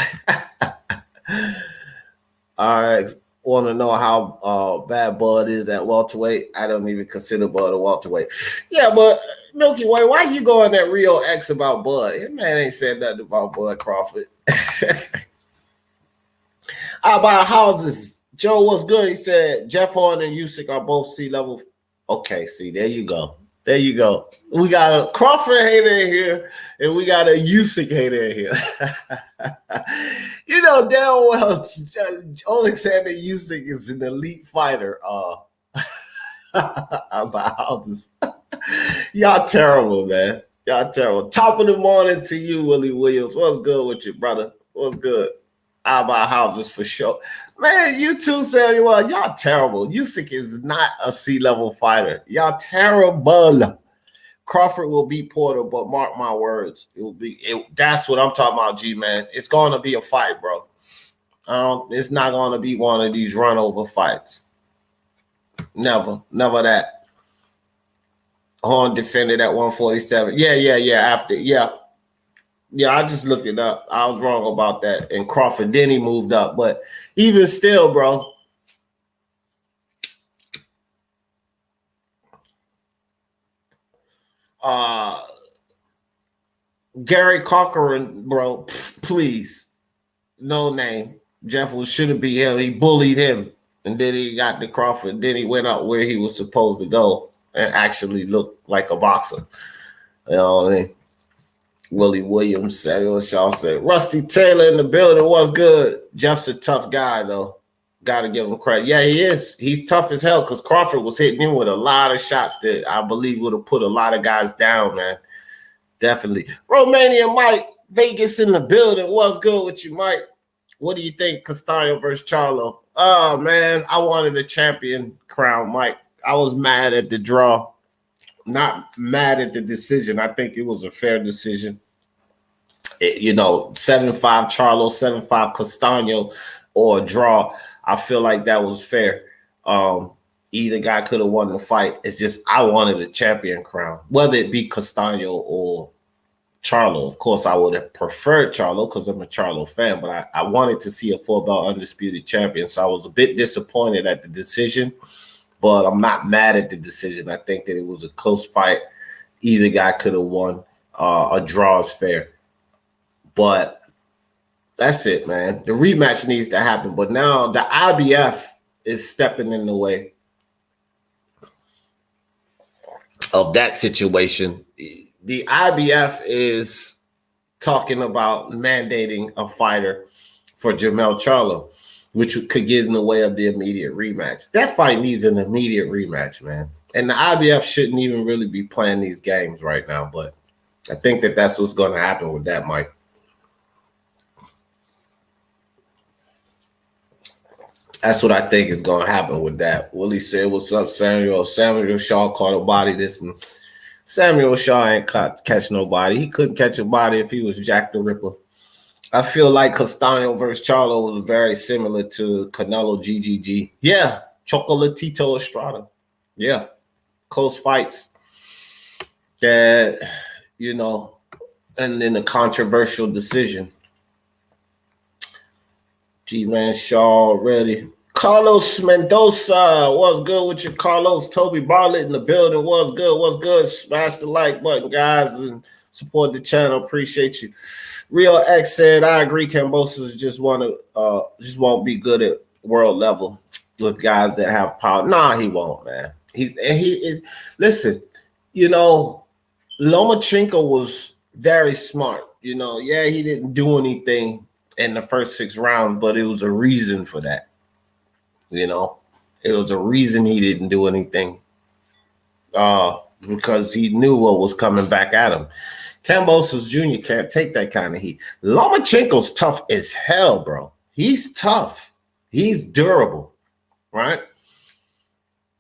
All right. Want to know how bad Bud is at welterweight? I don't even consider Bud a welterweight. Yeah, but Milky Way, why you going that Rio X about Bud? That man ain't said nothing about Bud Crawford. I buy houses. Joe, what's good? He said Jeff Horn and Usyk are both C-level. Okay, see, there you go. We got a Crawford hater in here, and we got a Usyk hater in here. You know damn well Alexander Usyk is an elite fighter. About houses. Y'all terrible, man. Y'all terrible. Top of the morning to you, Willie Williams. What's good with you, brother? What's good? I buy houses for sure. Man, you too, Samuel. Y'all terrible. Usyk is not a C-level fighter. Y'all terrible. Crawford will beat Porter, but mark my words, that's what I'm talking about, G-man. It's going to be a fight, bro. It's not going to be one of these run-over fights. Never that. Horn defended at 147. Yeah, I just looked it up. I was wrong about that. And Crawford, then he moved up. But even still, bro, Gary Cochran, bro, please. No name. Jeff shouldn't be him. He bullied him. And then he got to Crawford. Then he went out where he was supposed to go and actually looked like a boxer. You know what I mean? Willie Williams, Samuel Shaw said, Rusty Taylor in the building. What's good? Jeff's a tough guy, though. Got to give him credit. Yeah, he is. He's tough as hell because Crawford was hitting him with a lot of shots that I believe would have put a lot of guys down, man. Definitely. Romania Mike, Vegas in the building. What's good with you, Mike? What do you think, Castaño versus Charlo? Oh, man, I wanted a champion crown, Mike. I was mad at the draw. Not mad at the decision. I think it was a fair decision. 7-5 Charlo, 7-5 Castaño, or a draw. I feel like that was fair. Either guy could have won the fight. It's just I wanted a champion crown, whether it be Castaño or Charlo. Of course, I would have preferred Charlo because I'm a Charlo fan, but I wanted to see a full-belt undisputed champion. So I was a bit disappointed at the decision. But I'm not mad at the decision. I think that it was a close fight. Either guy could have won. A draw is fair. But that's it, man. The rematch needs to happen. But now the IBF is stepping in the way. of that situation. The IBF is talking about mandating a fighter for Jermell Charlo, which could get in the way of the immediate rematch. That fight needs an immediate rematch, man. And the IBF shouldn't even really be playing these games right now, but I think that that's what's going to happen with that, Mike. That's what I think is going to happen with that. Willie said, "What's up, Samuel?" Samuel Shaw caught a body this one. Samuel Shaw ain't catch nobody. He couldn't catch a body if he was Jack the Ripper. I feel like Castaño versus Charlo was very similar to Canelo GGG. Yeah, Chocolatito Estrada. Yeah, close fights. That, you know, and then a controversial decision. G-Man Shaw already. Carlos Mendoza, what's good with you, Carlos? Toby Bartlett in the building, what's good? What's good? Smash the like button, guys, and support the channel. Appreciate you. Real X said, "I agree. Kambosos just won't be good at world level with guys that have power." Nah, he won't, man. Listen. You know, Lomachenko was very smart. You know, yeah, he didn't do anything in the first 6 rounds, but it was a reason for that. You know, it was a reason he didn't do anything because he knew what was coming back at him. Kambosos Jr. can't take that kind of heat. Lomachenko's tough as hell, bro. He's tough. He's durable, right?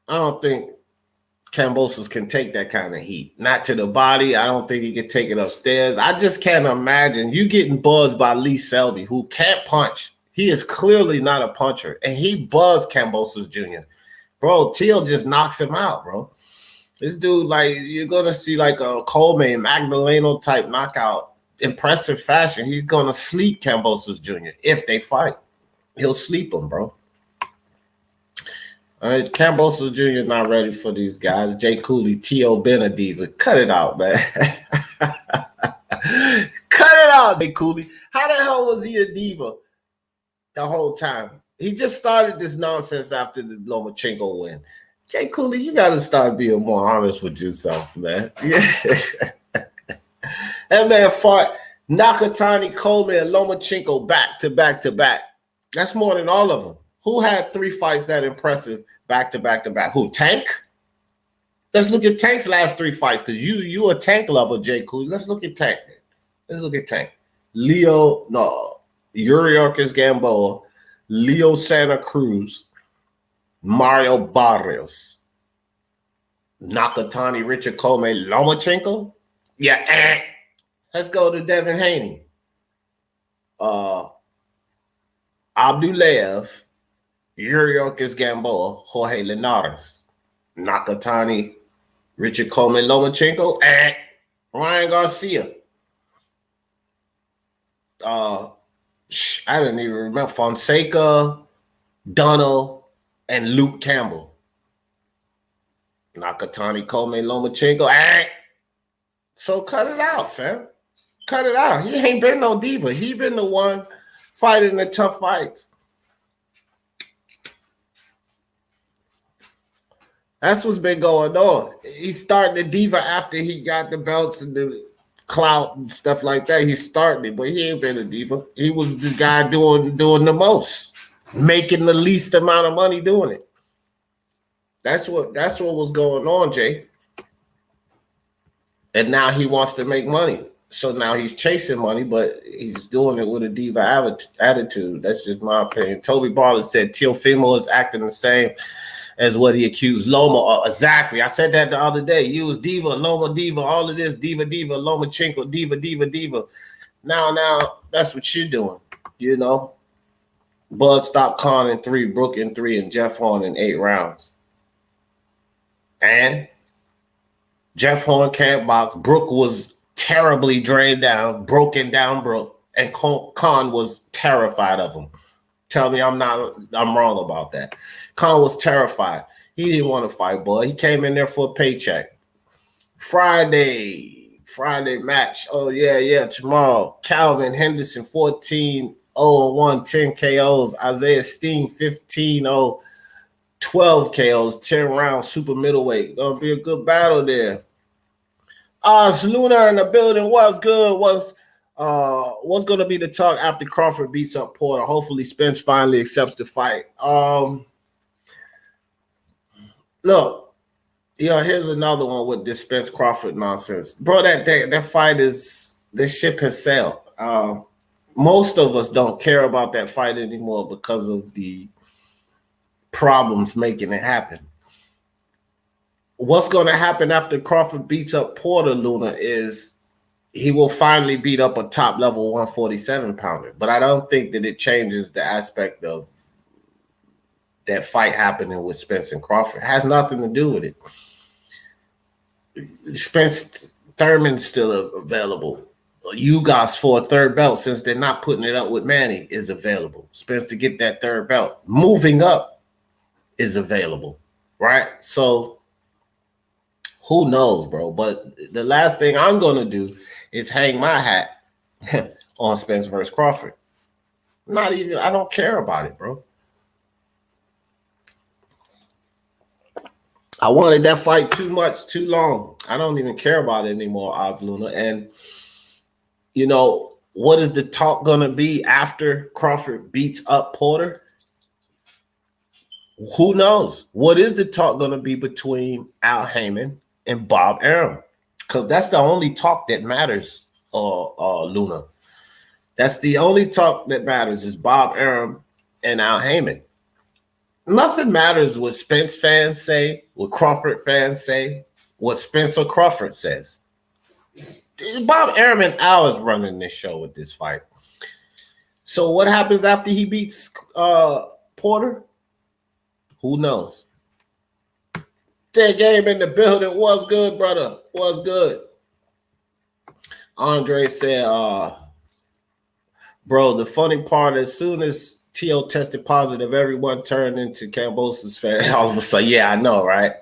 I don't think Kambosos can take that kind of heat. Not to the body. I don't think he can take it upstairs. I just can't imagine you getting buzzed by Lee Selby, who can't punch. He is clearly not a puncher, and he buzzed Kambosos Jr. Bro, Teal just knocks him out, bro. This dude, like, you're going to see like a Coleman, Magdaleno type knockout, impressive fashion. He's going to sleep Kambosos Jr. if they fight. He'll sleep him, bro. All right, Kambosos Jr. not ready for these guys. Jay Cooley, T.O. Benediva. Cut it out, man. Cut it out, Jay Cooley. How the hell was he a diva the whole time? He just started this nonsense after the Lomachenko win. Jay Cooley, you got to start being more honest with yourself, man. That man fought Nakatani, Coleman, and Lomachenko back to back to back. That's more than all of them. Who had 3 fights that impressive back to back to back? Who? Tank? Let's look at Tank's last 3 fights because you a Tank lover, Jay Cooley. Let's look at Tank. Let's look at Tank. Yuriorkis Gamboa, Leo Santa Cruz, Mario Barrios, Nakatani, Richard Coleman, Lomachenko. Yeah, let's go to Devin Haney. Abdulayev, Yuriorkis Gamboa, Jorge Linares, Nakatani, Richard Coleman, Lomachenko, Ryan Garcia. I didn't even remember Fonseca, Donald, and Luke Campbell. Nakatani, Coleman, Lomachenko. So cut it out, fam. Cut it out. He ain't been no diva. He been the one fighting the tough fights. That's what's been going on. He started the diva after he got the belts and the clout and stuff like that. He started it, but he ain't been a diva. He was the guy doing the most, making the least amount of money doing it. That's what was going on, Jay. And now he wants to make money. So now he's chasing money, but he's doing it with a diva attitude. That's just my opinion. Toby Bartlett said Teofimo is acting the same as what he accused Loma of. Exactly. I said that the other day. You was diva, Loma diva, all of this, diva, Lomachenko, diva. Now that's what you're doing, you know. Buzz stopped Khan in 3, Brook in 3, and Jeff Horn in 8 rounds. And Jeff Horn can't box. Brook was terribly drained down, broken down Brook, and Khan was terrified of him. Tell me I'm wrong about that. Khan was terrified. He didn't want to fight, boy. He came in there for a paycheck. Friday match. Oh, yeah, tomorrow. Calvin Henderson, 14-0-1, 10 KOs. Isaiah Steen, 15-0, 12 KOs, 10 rounds, super middleweight. Gonna be a good battle there. Luna in the building. What's good? What's gonna be the talk after Crawford beats up Porter? Hopefully Spence finally accepts the fight. Look, here's another one with this Spence Crawford nonsense. Bro, that fight is, this ship has sailed. Most of us don't care about that fight anymore because of the problems making it happen. What's going to happen after Crawford beats up Porter, Luna, is he will finally beat up a top level 147 pounder. But I don't think that it changes the aspect of that fight happening with Spence and Crawford. It has nothing to do with it. Spence Thurman's still available. Ugas for a third belt, since they're not putting it up with Manny, is available. Spence to get that third belt. Moving up is available, right? So who knows, bro? But the last thing I'm going to do is hang my hat on Spence versus Crawford. I don't care about it, bro. I wanted that fight too much, too long. I don't even care about it anymore, Oz Luna. And, what is the talk going to be after Crawford beats up Porter? Who knows? What is the talk going to be between Al Haymon and Bob Arum? Because that's the only talk that matters, Luna. That's the only talk that matters is Bob Arum and Al Haymon. Nothing matters what Spence fans say, what Crawford fans say, what Spencer Crawford says. Bob Arum and Al is running this show with this fight. So what happens after he beats Porter? Who knows? That game in the building was good, brother. Was good. Andre said, bro, the funny part, as soon as T.O. tested positive, everyone turned into Cambosa's fan. I was like, yeah, I know, right?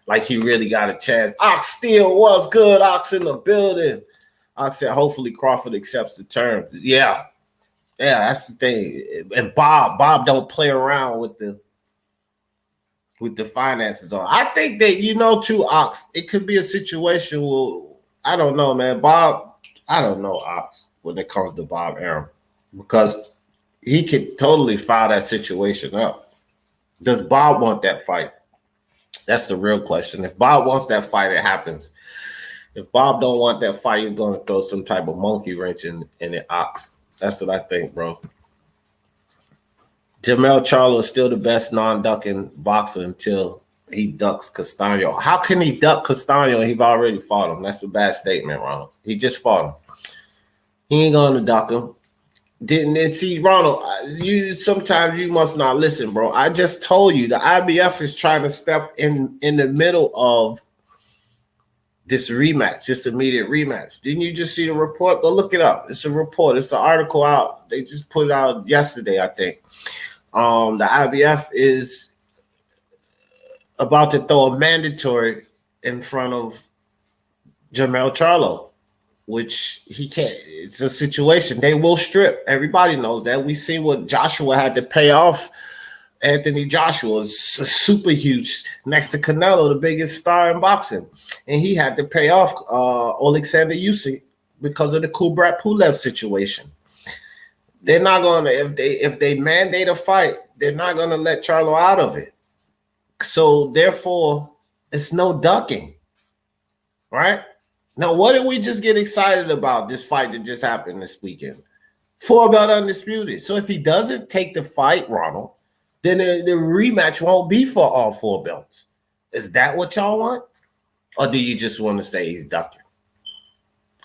Like he really got a chance. Ox still was good. Ox in the building. Ox said, hopefully Crawford accepts the terms. Yeah, that's the thing. And Bob don't play around with the finances on. I think that, too, Ox, it could be a situation where, I don't know, man. Bob, I don't know, Ox, when it comes to Bob Arum, because he could totally file that situation up. Does Bob want that fight? That's the real question. If Bob wants that fight, it happens. If Bob don't want that fight, he's going to throw some type of monkey wrench in the Ox. That's what I think, bro. Jamel Charlo is still the best non-ducking boxer until he ducks Castano. How can he duck Castano? He's already fought him. That's a bad statement, Ronald. He just fought him. He ain't going to duck him. See, Ronald, sometimes you must not listen, bro. I just told you the IBF is trying to step in the middle of this rematch, this immediate rematch. Didn't you just see the report? Go look it up. It's a report. It's an article out. They just put it out yesterday, I think. The IBF is about to throw a mandatory in front of Jamel Charlo, which he can't. It's a situation. They will strip. Everybody knows that. We see what Joshua had to pay off. Anthony Joshua is super huge next to Canelo, the biggest star in boxing. And he had to pay off Alexander Usyk because of the Kubrat Pulev situation. They're not going to, if they mandate a fight, they're not going to let Charlo out of it. So therefore, it's no ducking, right? Now, what did we just get excited about this fight that just happened this weekend? 4-belt undisputed. So if he doesn't take the fight, Ronald, then the rematch won't be for all 4 belts. Is that what y'all want? Or do you just want to say he's ducking?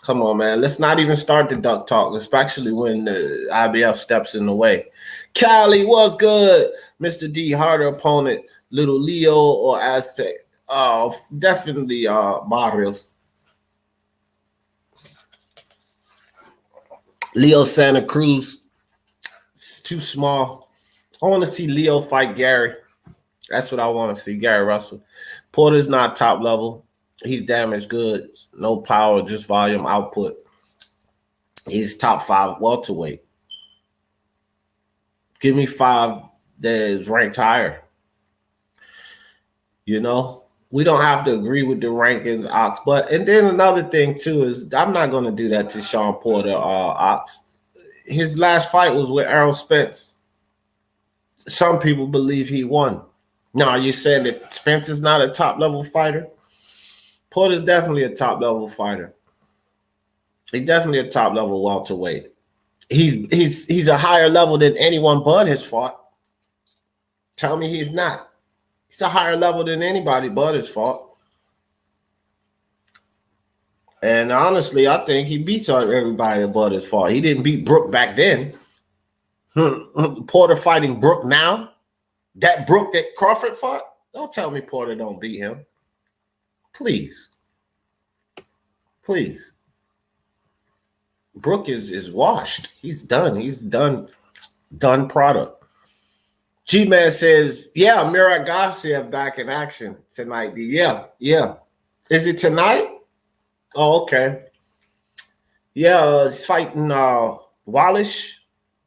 Come on, man. Let's not even start the duck talk, especially when the IBF steps in the way. Cali, what's good? Mr. D, harder opponent, Little Leo or Aztec? Definitely Barrios. Leo Santa Cruz, it's too small. I want to see Leo fight Gary. That's what I want to see, Gary Russell. Porter's not top level. He's damaged goods. No power, just volume output. He's top 5 welterweight. Give me 5 that is ranked higher. You know, we don't have to agree with the rankings, Ox. But and then another thing too is I'm not going to do that to Shawn Porter, Ox. His last fight was with Errol Spence. Some people believe he won. Now, you said that Spence is not a top level fighter. Porter's definitely a top level fighter. He's definitely a top level welterweight. He's a higher level than anyone Bud has fought. Tell me he's not. He's a higher level than anybody Bud has fought. And honestly, I think he beats everybody Bud has fought. He didn't beat Brook back then. Porter fighting Brook now. That Brook that Crawford fought? Don't tell me Porter don't beat him. Please. Please. Brook is washed. He's done. He's done product. G-Man says, yeah, Murat Garcia back in action tonight. Yeah. Is it tonight? Oh, okay. Yeah, he's fighting Wallish,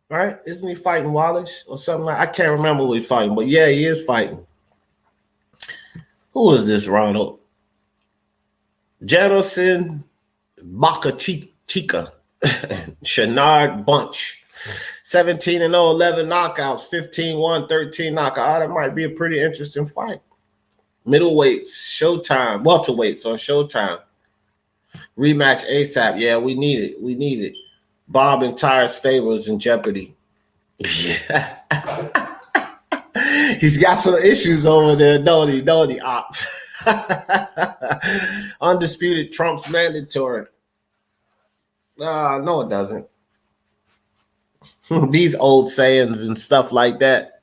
right? Isn't he fighting Wallish or something like? I can't remember who he's fighting, but yeah, he is fighting. Who is this, Ronald? Janelson Chica, Shenard Bunch. 17-0, 11 knockouts, 15-1, 13 knockouts. That might be a pretty interesting fight. Middleweights, Showtime. Welterweights on Showtime. Rematch ASAP. Yeah, we need it. We need it. Bob entire stables in jeopardy. Yeah. He's got some issues over there, don't he, Ox? Undisputed Trump's mandatory. No, it doesn't. These old sayings and stuff like that.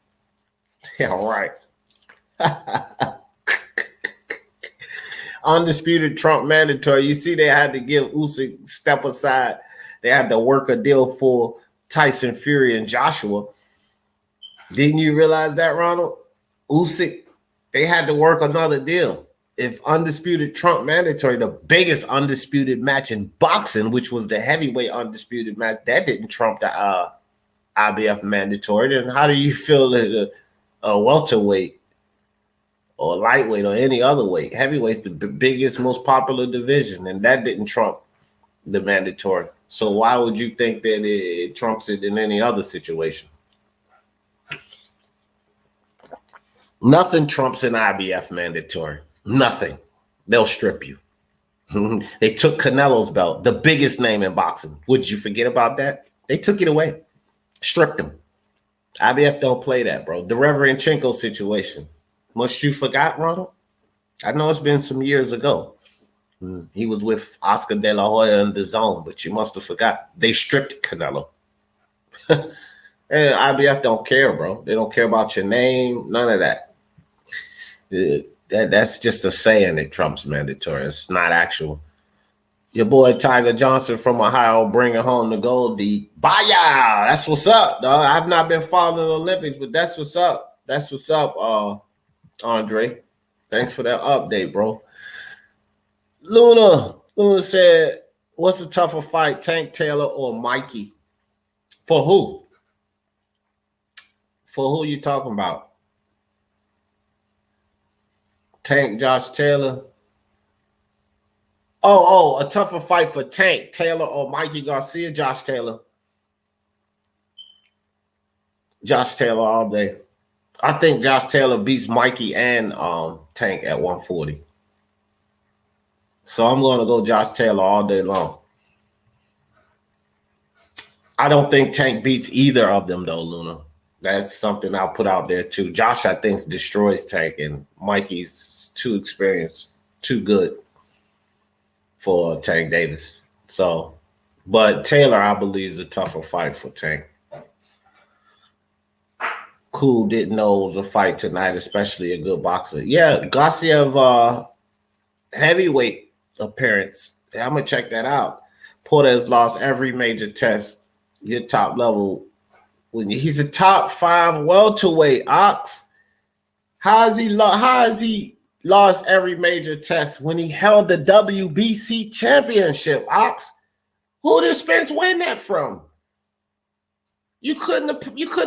Yeah, right. Undisputed Trump mandatory. You see, they had to give Usyk step aside. They had to work a deal for Tyson Fury and Joshua. Didn't you realize that, Ronald? Usyk, they had to work another deal. If undisputed Trump mandatory, the biggest undisputed match in boxing, which was the heavyweight undisputed match, that didn't trump the IBF mandatory, then how do you feel that a welterweight or lightweight or any other weight? Heavyweight's the biggest, most popular division, and that didn't trump the mandatory. So why would you think that it trumps it in any other situation? Nothing trumps an IBF mandatory. Nothing. They'll strip you. They took Canelo's belt, the biggest name in boxing. Would you forget about that? They took it away. Stripped him. IBF don't play that, bro. The Reverenchenko situation. Must you forgot, Ronald? I know it's been some years ago. He was with Oscar De La Hoya in the zone, but you must have forgot. They stripped Canelo. And IBF don't care, bro. They don't care about your name. None of that. That's just a saying that Trump's mandatory. It's not actual. Your boy Tiger Johnson from Ohio bringing home the gold. Baya! That's what's up, dog. I've not been following the Olympics, but that's what's up. That's what's up, Andre. Thanks for that update, bro. Luna said, what's a tougher fight, Tank Taylor or Mikey? For who? For who you talking about? Tank Josh Taylor. Oh, a tougher fight for Tank Taylor or Mikey Garcia? Josh Taylor. Josh Taylor all day. I think Josh Taylor beats Mikey and Tank at 140. So I'm going to go Josh Taylor all day long. I don't think Tank beats either of them, though, Luna. That's something I'll put out there, too. Josh, I think, destroys Tank, and Mikey's too experienced, too good for Tank Davis. So, but Taylor, I believe, is a tougher fight for Tank. Cool didn't know it was a fight tonight, especially a good boxer. Yeah, Garcia heavyweight appearance. Yeah, I'm going to check that out. Porter has lost every major test. Your top level. He's a top 5 welterweight, Ox. How has he lost every major test when he held the WBC championship, Ox? Who did Spence win that from? You couldn't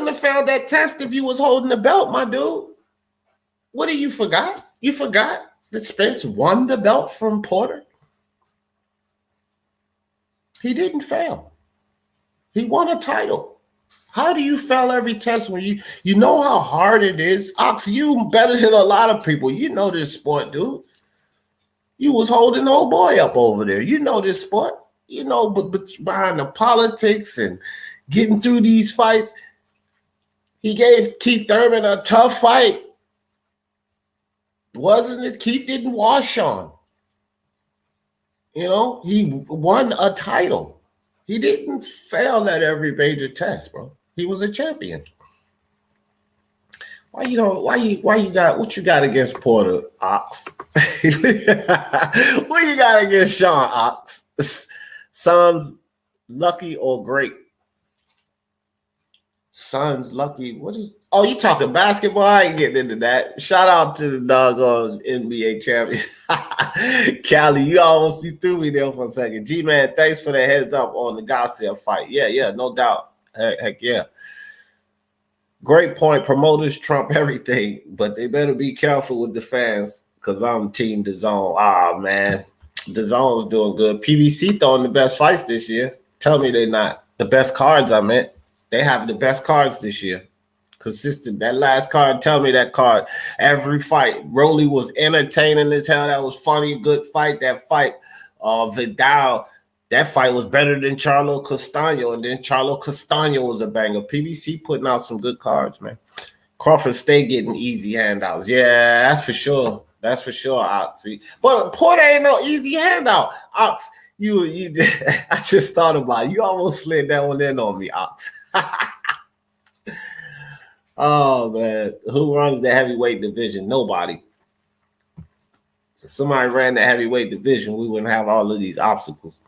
have failed that test if you was holding the belt, my dude. What do you forgot? You forgot that Spence won the belt from Porter? He didn't fail. He won a title. How do you fail every test when you know how hard it is? Ox, you better than a lot of people. You know this sport, dude. You was holding old boy up over there. You know this sport. You know, but behind the politics and getting through these fights, he gave Keith Thurman a tough fight. Wasn't it? Keith didn't wash Shawn. You know, he won a title. He didn't fail at every major test, bro. He was a champion. Why you got against Porter, Ox? What you got against Shawn, Ox? Sons lucky or great? Sons lucky. What is you talking basketball? I ain't getting into that. Shout out to the doggone NBA champion. Callie, you threw me there for a second. G-Man, thanks for the heads up on the Garcia fight. Yeah, no doubt. Heck yeah. Great point. Promoters trump everything, but they better be careful with the fans because I'm Team DAZN. Ah, man. DAZN's doing good. PBC throwing the best fights this year. Tell me they're not. The best cards, I meant. They have the best cards this year. Consistent. That last card, tell me that card. Every fight. Rolly was entertaining as hell. That was funny. Good fight. That fight. Vidal. That fight was better than Charlo Castaño. And then Charlo Castaño was a banger. PBC putting out some good cards, man. Crawford stay getting easy handouts. Yeah, that's for sure. That's for sure, Ox. But Porter ain't no easy handout. Ox, you just, I just thought about it. You almost slid that one in on me, Ox. Oh, man. Who runs the heavyweight division? Nobody. If somebody ran the heavyweight division, we wouldn't have all of these obstacles.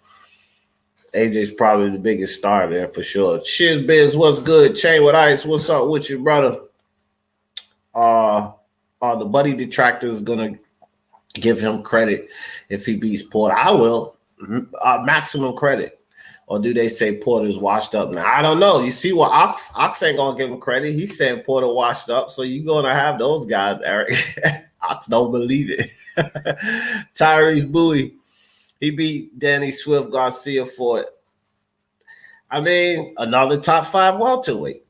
AJ's probably the biggest star there for sure. Shiz Biz, what's good? Chain with Ice, what's up with you, brother? The buddy detractor is going to give him credit if he beats Porter. I will. Maximum credit. Or do they say Porter's washed up now? I don't know. You see what Ox ain't going to give him credit. He said Porter washed up. So you're going to have those guys, Eric. Ox don't believe it. Tyrese Bowie. He beat Danny Swift Garcia for it. I mean, another top 5 welterweight.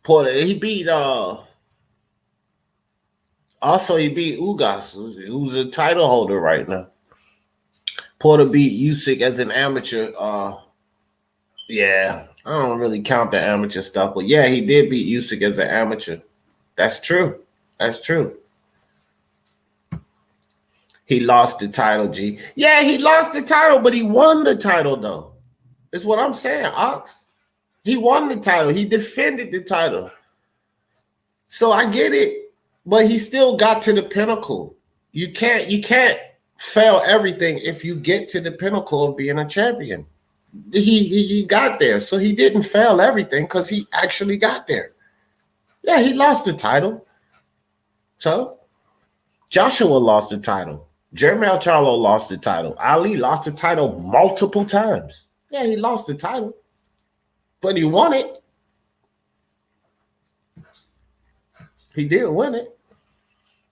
Porter, he beat he beat Ugas, who's a title holder right now. Porter beat Usyk as an amateur. Yeah, I don't really count the amateur stuff, but yeah, he did beat Usyk as an amateur. That's true. That's true. He lost the title, G. Yeah, he lost the title, but he won the title, though. Is what I'm saying, Ox. He won the title. He defended the title. So I get it, but he still got to the pinnacle. You can't fail everything if you get to the pinnacle of being a champion. He got there, so he didn't fail everything because he actually got there. Yeah, he lost the title. So Joshua lost the title. Jermell Charlo lost the title. Ali lost the title multiple times. Yeah, he lost the title, but he won it. He did win it.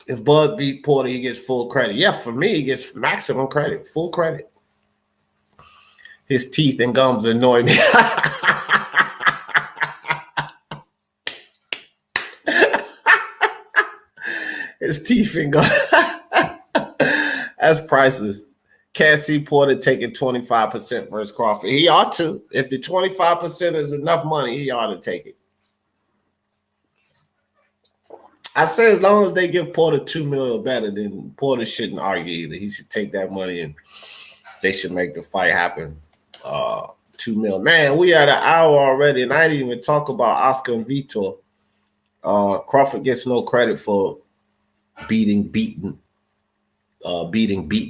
If Bud beat Porter, he gets full credit. Yeah, for me, he gets maximum credit, full credit. His teeth and gums annoy me. His teeth and gums. That's priceless. Can't see Porter taking 25% versus Crawford. He ought to. If the 25% is enough money, he ought to take it. I say as long as they give Porter $2 million or better, then Porter shouldn't argue either. He should take that money and they should make the fight happen. $2 million. Man, we at an hour already, and I didn't even talk about Oscar and Vitor. Crawford gets no credit for beating beaten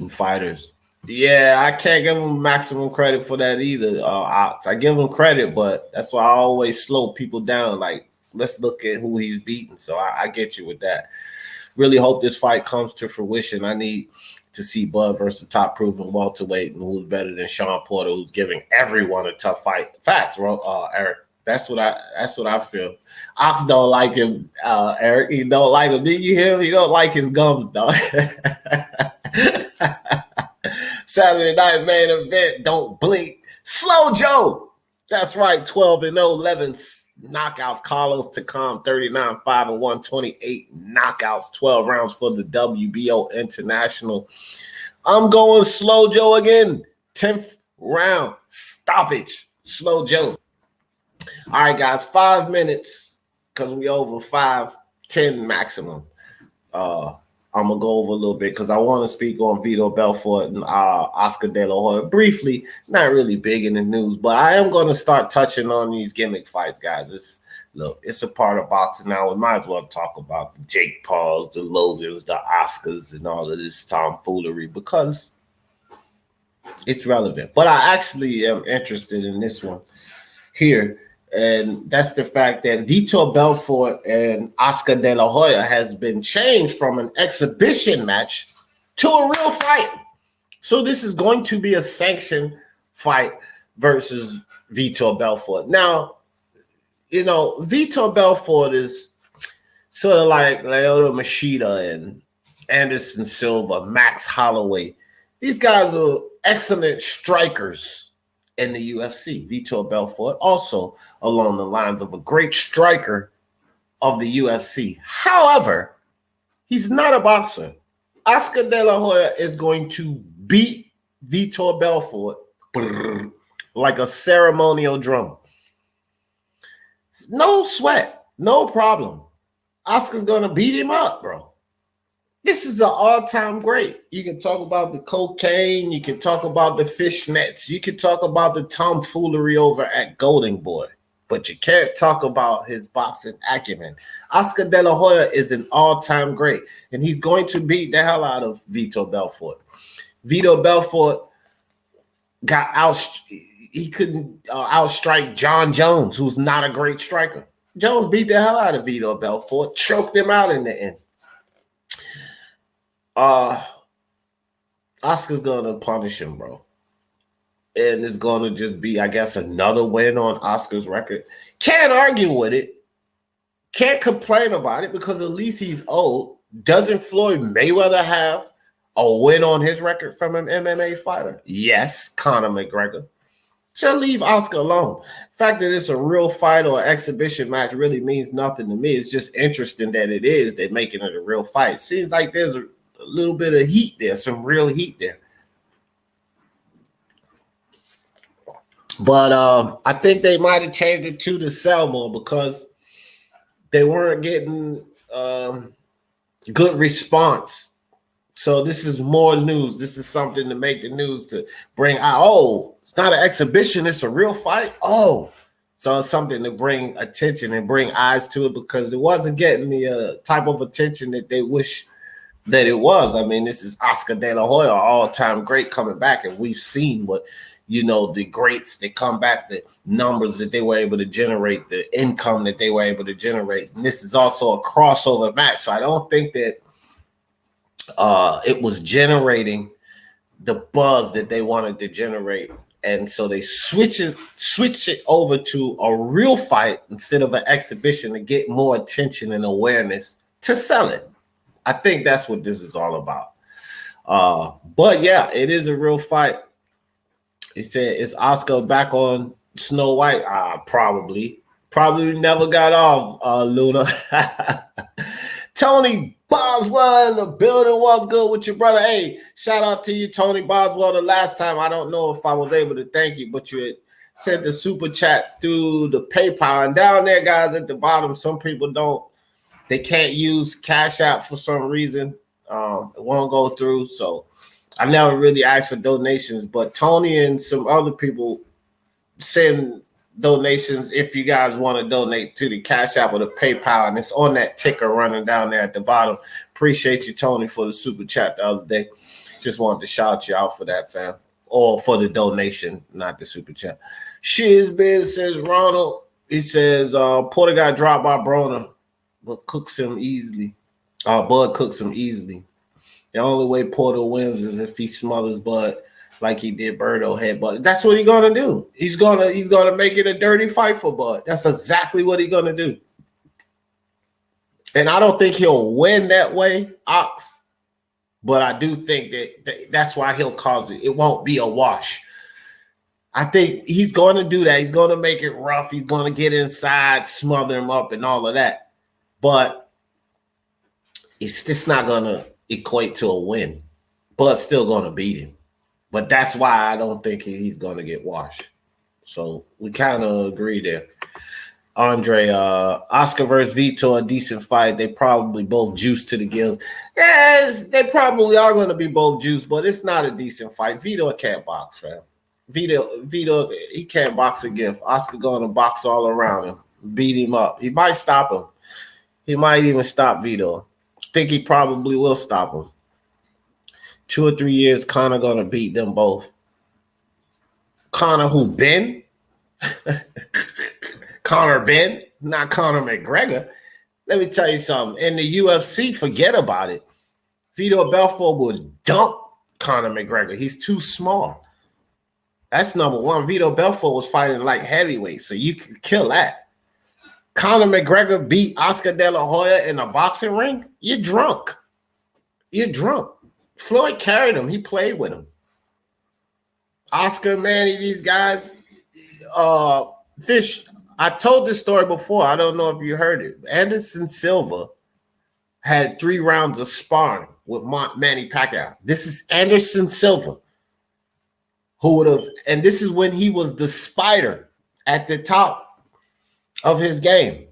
fighters. Yeah, I can't give him maximum credit for that either. I give him credit, but that's why I always slow people down. Like, let's look at who he's beaten. So I get you with that. Really hope this fight comes to fruition. I need to see Bud versus top proven welterweight and who's better than Shawn Porter, who's giving everyone a tough fight. Facts, Eric. That's what I feel. Ox don't like him, Eric. He don't like him. Did you hear him? He don't like his gums, dog. Saturday night main event. Don't blink. Slow Joe. That's right. 12-0, 11 knockouts. Carlos Takam, 39-5 and 128 knockouts. 12 rounds for the WBO International. I'm going Slow Joe again. 10th round stoppage. Slow Joe. All right, guys. 5 minutes because we over 5:10 maximum. I'm gonna go over a little bit because I want to speak on Vitor Belfort and Oscar De La Hoya briefly. Not really big in the news, but I am going to start touching on these gimmick fights, guys. It's a part of boxing now. We might as well talk about the Jake Pauls, the Logans, the Oscars, and all of this tomfoolery because it's relevant. But I actually am interested in this one here. And that's the fact that Vitor Belfort and Oscar De La Hoya has been changed from an exhibition match to a real fight. So this is going to be a sanctioned fight versus Vitor Belfort. Now, you know, Vitor Belfort is sort of like Lyoto Machida and Anderson Silva, Max Holloway. These guys are excellent strikers in the UFC. Vitor Belfort also along the lines of a great striker of the UFC. However, he's not a boxer. Oscar De La Hoya is going to beat Vitor Belfort like a ceremonial drum. No sweat, no problem. Oscar's going to beat him up, bro. This is an all-time great. You can talk about the cocaine. You can talk about the fishnets. You can talk about the tomfoolery over at Golden Boy. But you can't talk about his boxing acumen. Oscar De La Hoya is an all-time great. And he's going to beat the hell out of Vitor Belfort. Vitor Belfort got out. He couldn't outstrike John Jones, who's not a great striker. Jones beat the hell out of Vitor Belfort. Choked him out in the end. Oscar's gonna punish him, bro. And it's gonna just be, I guess, another win on Oscar's record. Can't argue with it. Can't complain about it because at least he's old. Doesn't Floyd Mayweather have a win on his record from an MMA fighter? Yes, Conor McGregor. So leave Oscar alone. The fact that it's a real fight or exhibition match really means nothing to me. It's just interesting that it is. They're making it a real fight. Seems like there's a little bit of heat there, some real heat there. But I think they might have changed it to the sell more because they weren't getting good response. So this is more news. This is something to make the news to bring out. Oh, it's not an exhibition. It's a real fight. Oh, so it's something to bring attention and bring eyes to it because it wasn't getting the type of attention that they wish that it was. I mean, this is Oscar De La Hoya, all-time great coming back, and we've seen what, you know, the greats that come back, the numbers that they were able to generate, the income that they were able to generate. And this is also a crossover match, so I don't think that it was generating the buzz that they wanted to generate. And so they switch it over to a real fight instead of an exhibition to get more attention and awareness to sell it. I think that's what this is all about. But yeah, it is a real fight. He said, is Oscar back on Snow White? Probably never got off, Luna. Tony Boswell in the building. What's good with your brother? Hey, shout out to you, Tony Boswell. The last time, I don't know if I was able to thank you, but you had sent the super chat through the PayPal. And down there, guys, at the bottom, some people they can't use Cash App for some reason. It won't go through. So I never really asked for donations, but Tony and some other people send donations if you guys want to donate to the Cash App or the PayPal, and it's on that ticker running down there at the bottom. Appreciate you, Tony, for the super chat the other day. Just wanted to shout you out for that, fam, or for the donation, not the super chat. Shizbiz says Ronald. He says Porter got dropped by Broner, but cooks him easily. Bud cooks him easily. The only way Porter wins is if he smothers Bud. like he did Birdo head. But that's what he's gonna do. He's gonna make it a dirty fight for Bud. That's exactly what he's gonna do. And I don't think he'll win that way, Ox. But I do think that's why he'll cause it. It won't be a wash. I think he's going to do that. He's going to make it rough. He's going to get inside, smother him up, and all of that. But it's just not going to equate to a win. Bud's still going to beat him. But that's why I don't think he's going to get washed. So we kind of agree there. Andre, Oscar versus Vitor, a decent fight. They probably both juiced to the gills. Yes, they probably are going to be both juiced, but it's not a decent fight. Vitor can't box, fam. Vitor, he can't box a gift. Oscar going to box all around him, beat him up. He might stop him. He might even stop Vitor. I think he probably will stop him. 2 or 3 years, Conor going to beat them both. Conor who, Ben? Conor Ben, not Conor McGregor. Let me tell you something. In the UFC, forget about it. Vitor Belfort will dump Conor McGregor. He's too small. That's number one. Vitor Belfort was fighting like heavyweight, so you could kill that. Conor McGregor beat Oscar De La Hoya in a boxing ring? You're drunk. You're drunk. Floyd carried him. He played with him. Oscar, Manny, these guys. Fish, I told this story before. I don't know if you heard it. Anderson Silva had 3 rounds of sparring with Manny Pacquiao. This is Anderson Silva, who would have, and this is when he was the spider at the top of his game.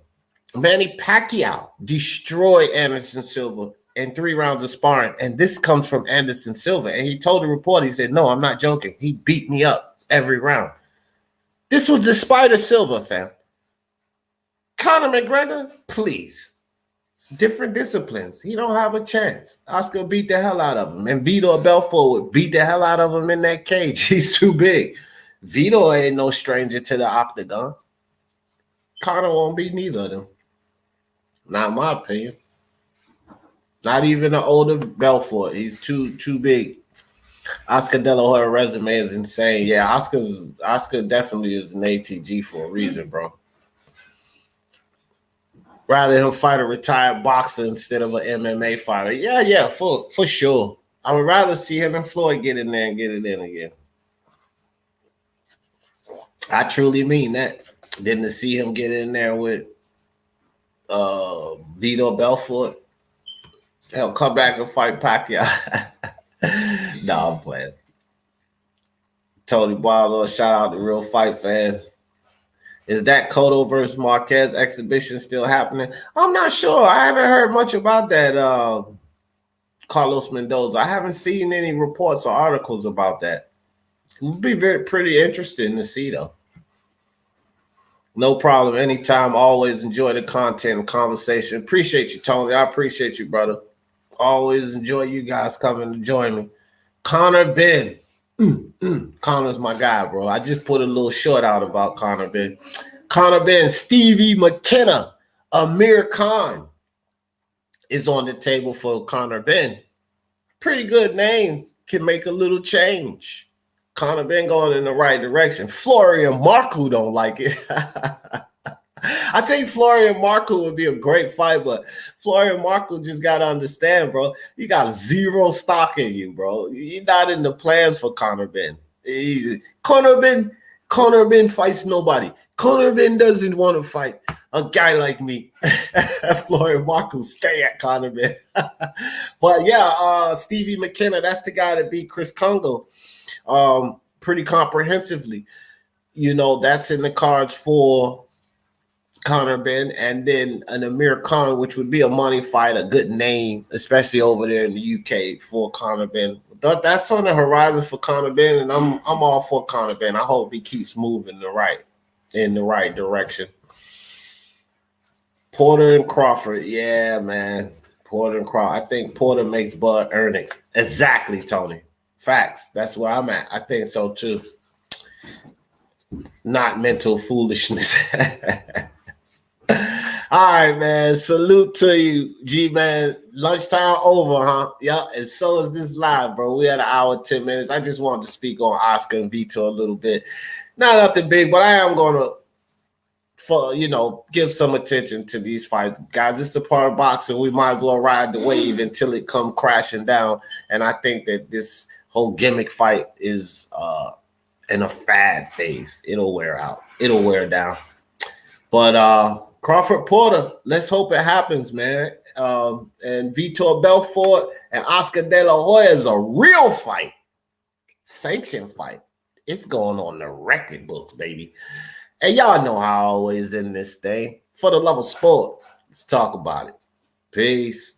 Manny Pacquiao destroyed Anderson Silva in 3 rounds of sparring, and this comes from Anderson Silva. And he told the reporter, he said, "No, I'm not joking. He beat me up every round." This was the Spider Silva, fam. Conor McGregor, please. It's different disciplines. He don't have a chance. Oscar beat the hell out of him. And Vitor Belfort would beat the hell out of him in that cage. He's too big. Vitor ain't no stranger to the octagon. Conor won't beat neither of them. Not in my opinion. Not even an older Belfort. He's too big. Oscar De La Hoya resume is insane. Yeah, Oscar definitely is an ATG for a reason, bro. Rather him fight a retired boxer instead of an MMA fighter. Yeah, for sure. I would rather see him and Floyd get in there and get it in again. I truly mean that. Than to see him get in there with Vitor Belfort. He'll come back and fight Pacquiao. No, I'm playing. Tony Wilder, shout out to Real Fight fans. Is that Cotto versus Marquez exhibition still happening? I'm not sure. I haven't heard much about that, Carlos Mendoza. I haven't seen any reports or articles about that. It would be pretty interesting to see, though. No problem. Anytime. Always enjoy the content and conversation. Appreciate you, Tony. I appreciate you, brother. Always enjoy you guys coming to join me. Conor Ben. Conor's my guy, bro. I just put a little short out about Conor Ben. Conor Ben, Stevie McKenna, Amir Khan is on the table for Conor Ben. Pretty good names. Can make a little change. Conor Ben going in the right direction. Florian Marku don't like it. I think Florian Marku would be a great fight, but Florian Marku just got to understand, bro. You got zero stock in you, bro. You're not in the plans for Conor Ben. Conor Ben fights nobody. Conor Ben doesn't want to fight a guy like me. Florian Marku, stay at Conor Ben. But yeah, Stevie McKenna, that's the guy that beat Chris Congo pretty comprehensively. You know, that's in the cards for Conor Ben, and then an Amir Khan, which would be a money fight, a good name, especially over there in the UK for Conor Ben. That's on the horizon for Conor Ben, and I'm all for Conor Ben. I hope he keeps moving in the right direction. Porter and Crawford, yeah, man. Porter and Crawford. I think Porter makes Bud earn it. Exactly, Tony. Facts. That's where I'm at. I think so too. Not mental foolishness. All right, man. Salute to you, G man. Lunchtime over, huh? Yeah, and so is this live, bro. We had an hour, 10 minutes. I just wanted to speak on Oscar and Vitor a little bit. Not nothing big, but I am gonna give some attention to these fights. Guys, it's a part of boxing. We might as well ride the wave until it come crashing down. And I think that this whole gimmick fight is in a fad phase. It'll wear out. It'll wear down. But Crawford Porter, let's hope it happens, man. And Vitor Belfort and Oscar De La Hoya is a real fight, sanction fight. It's going on the record books, baby. And y'all know how I always in this thing. For the love of sports, let's talk about it. Peace.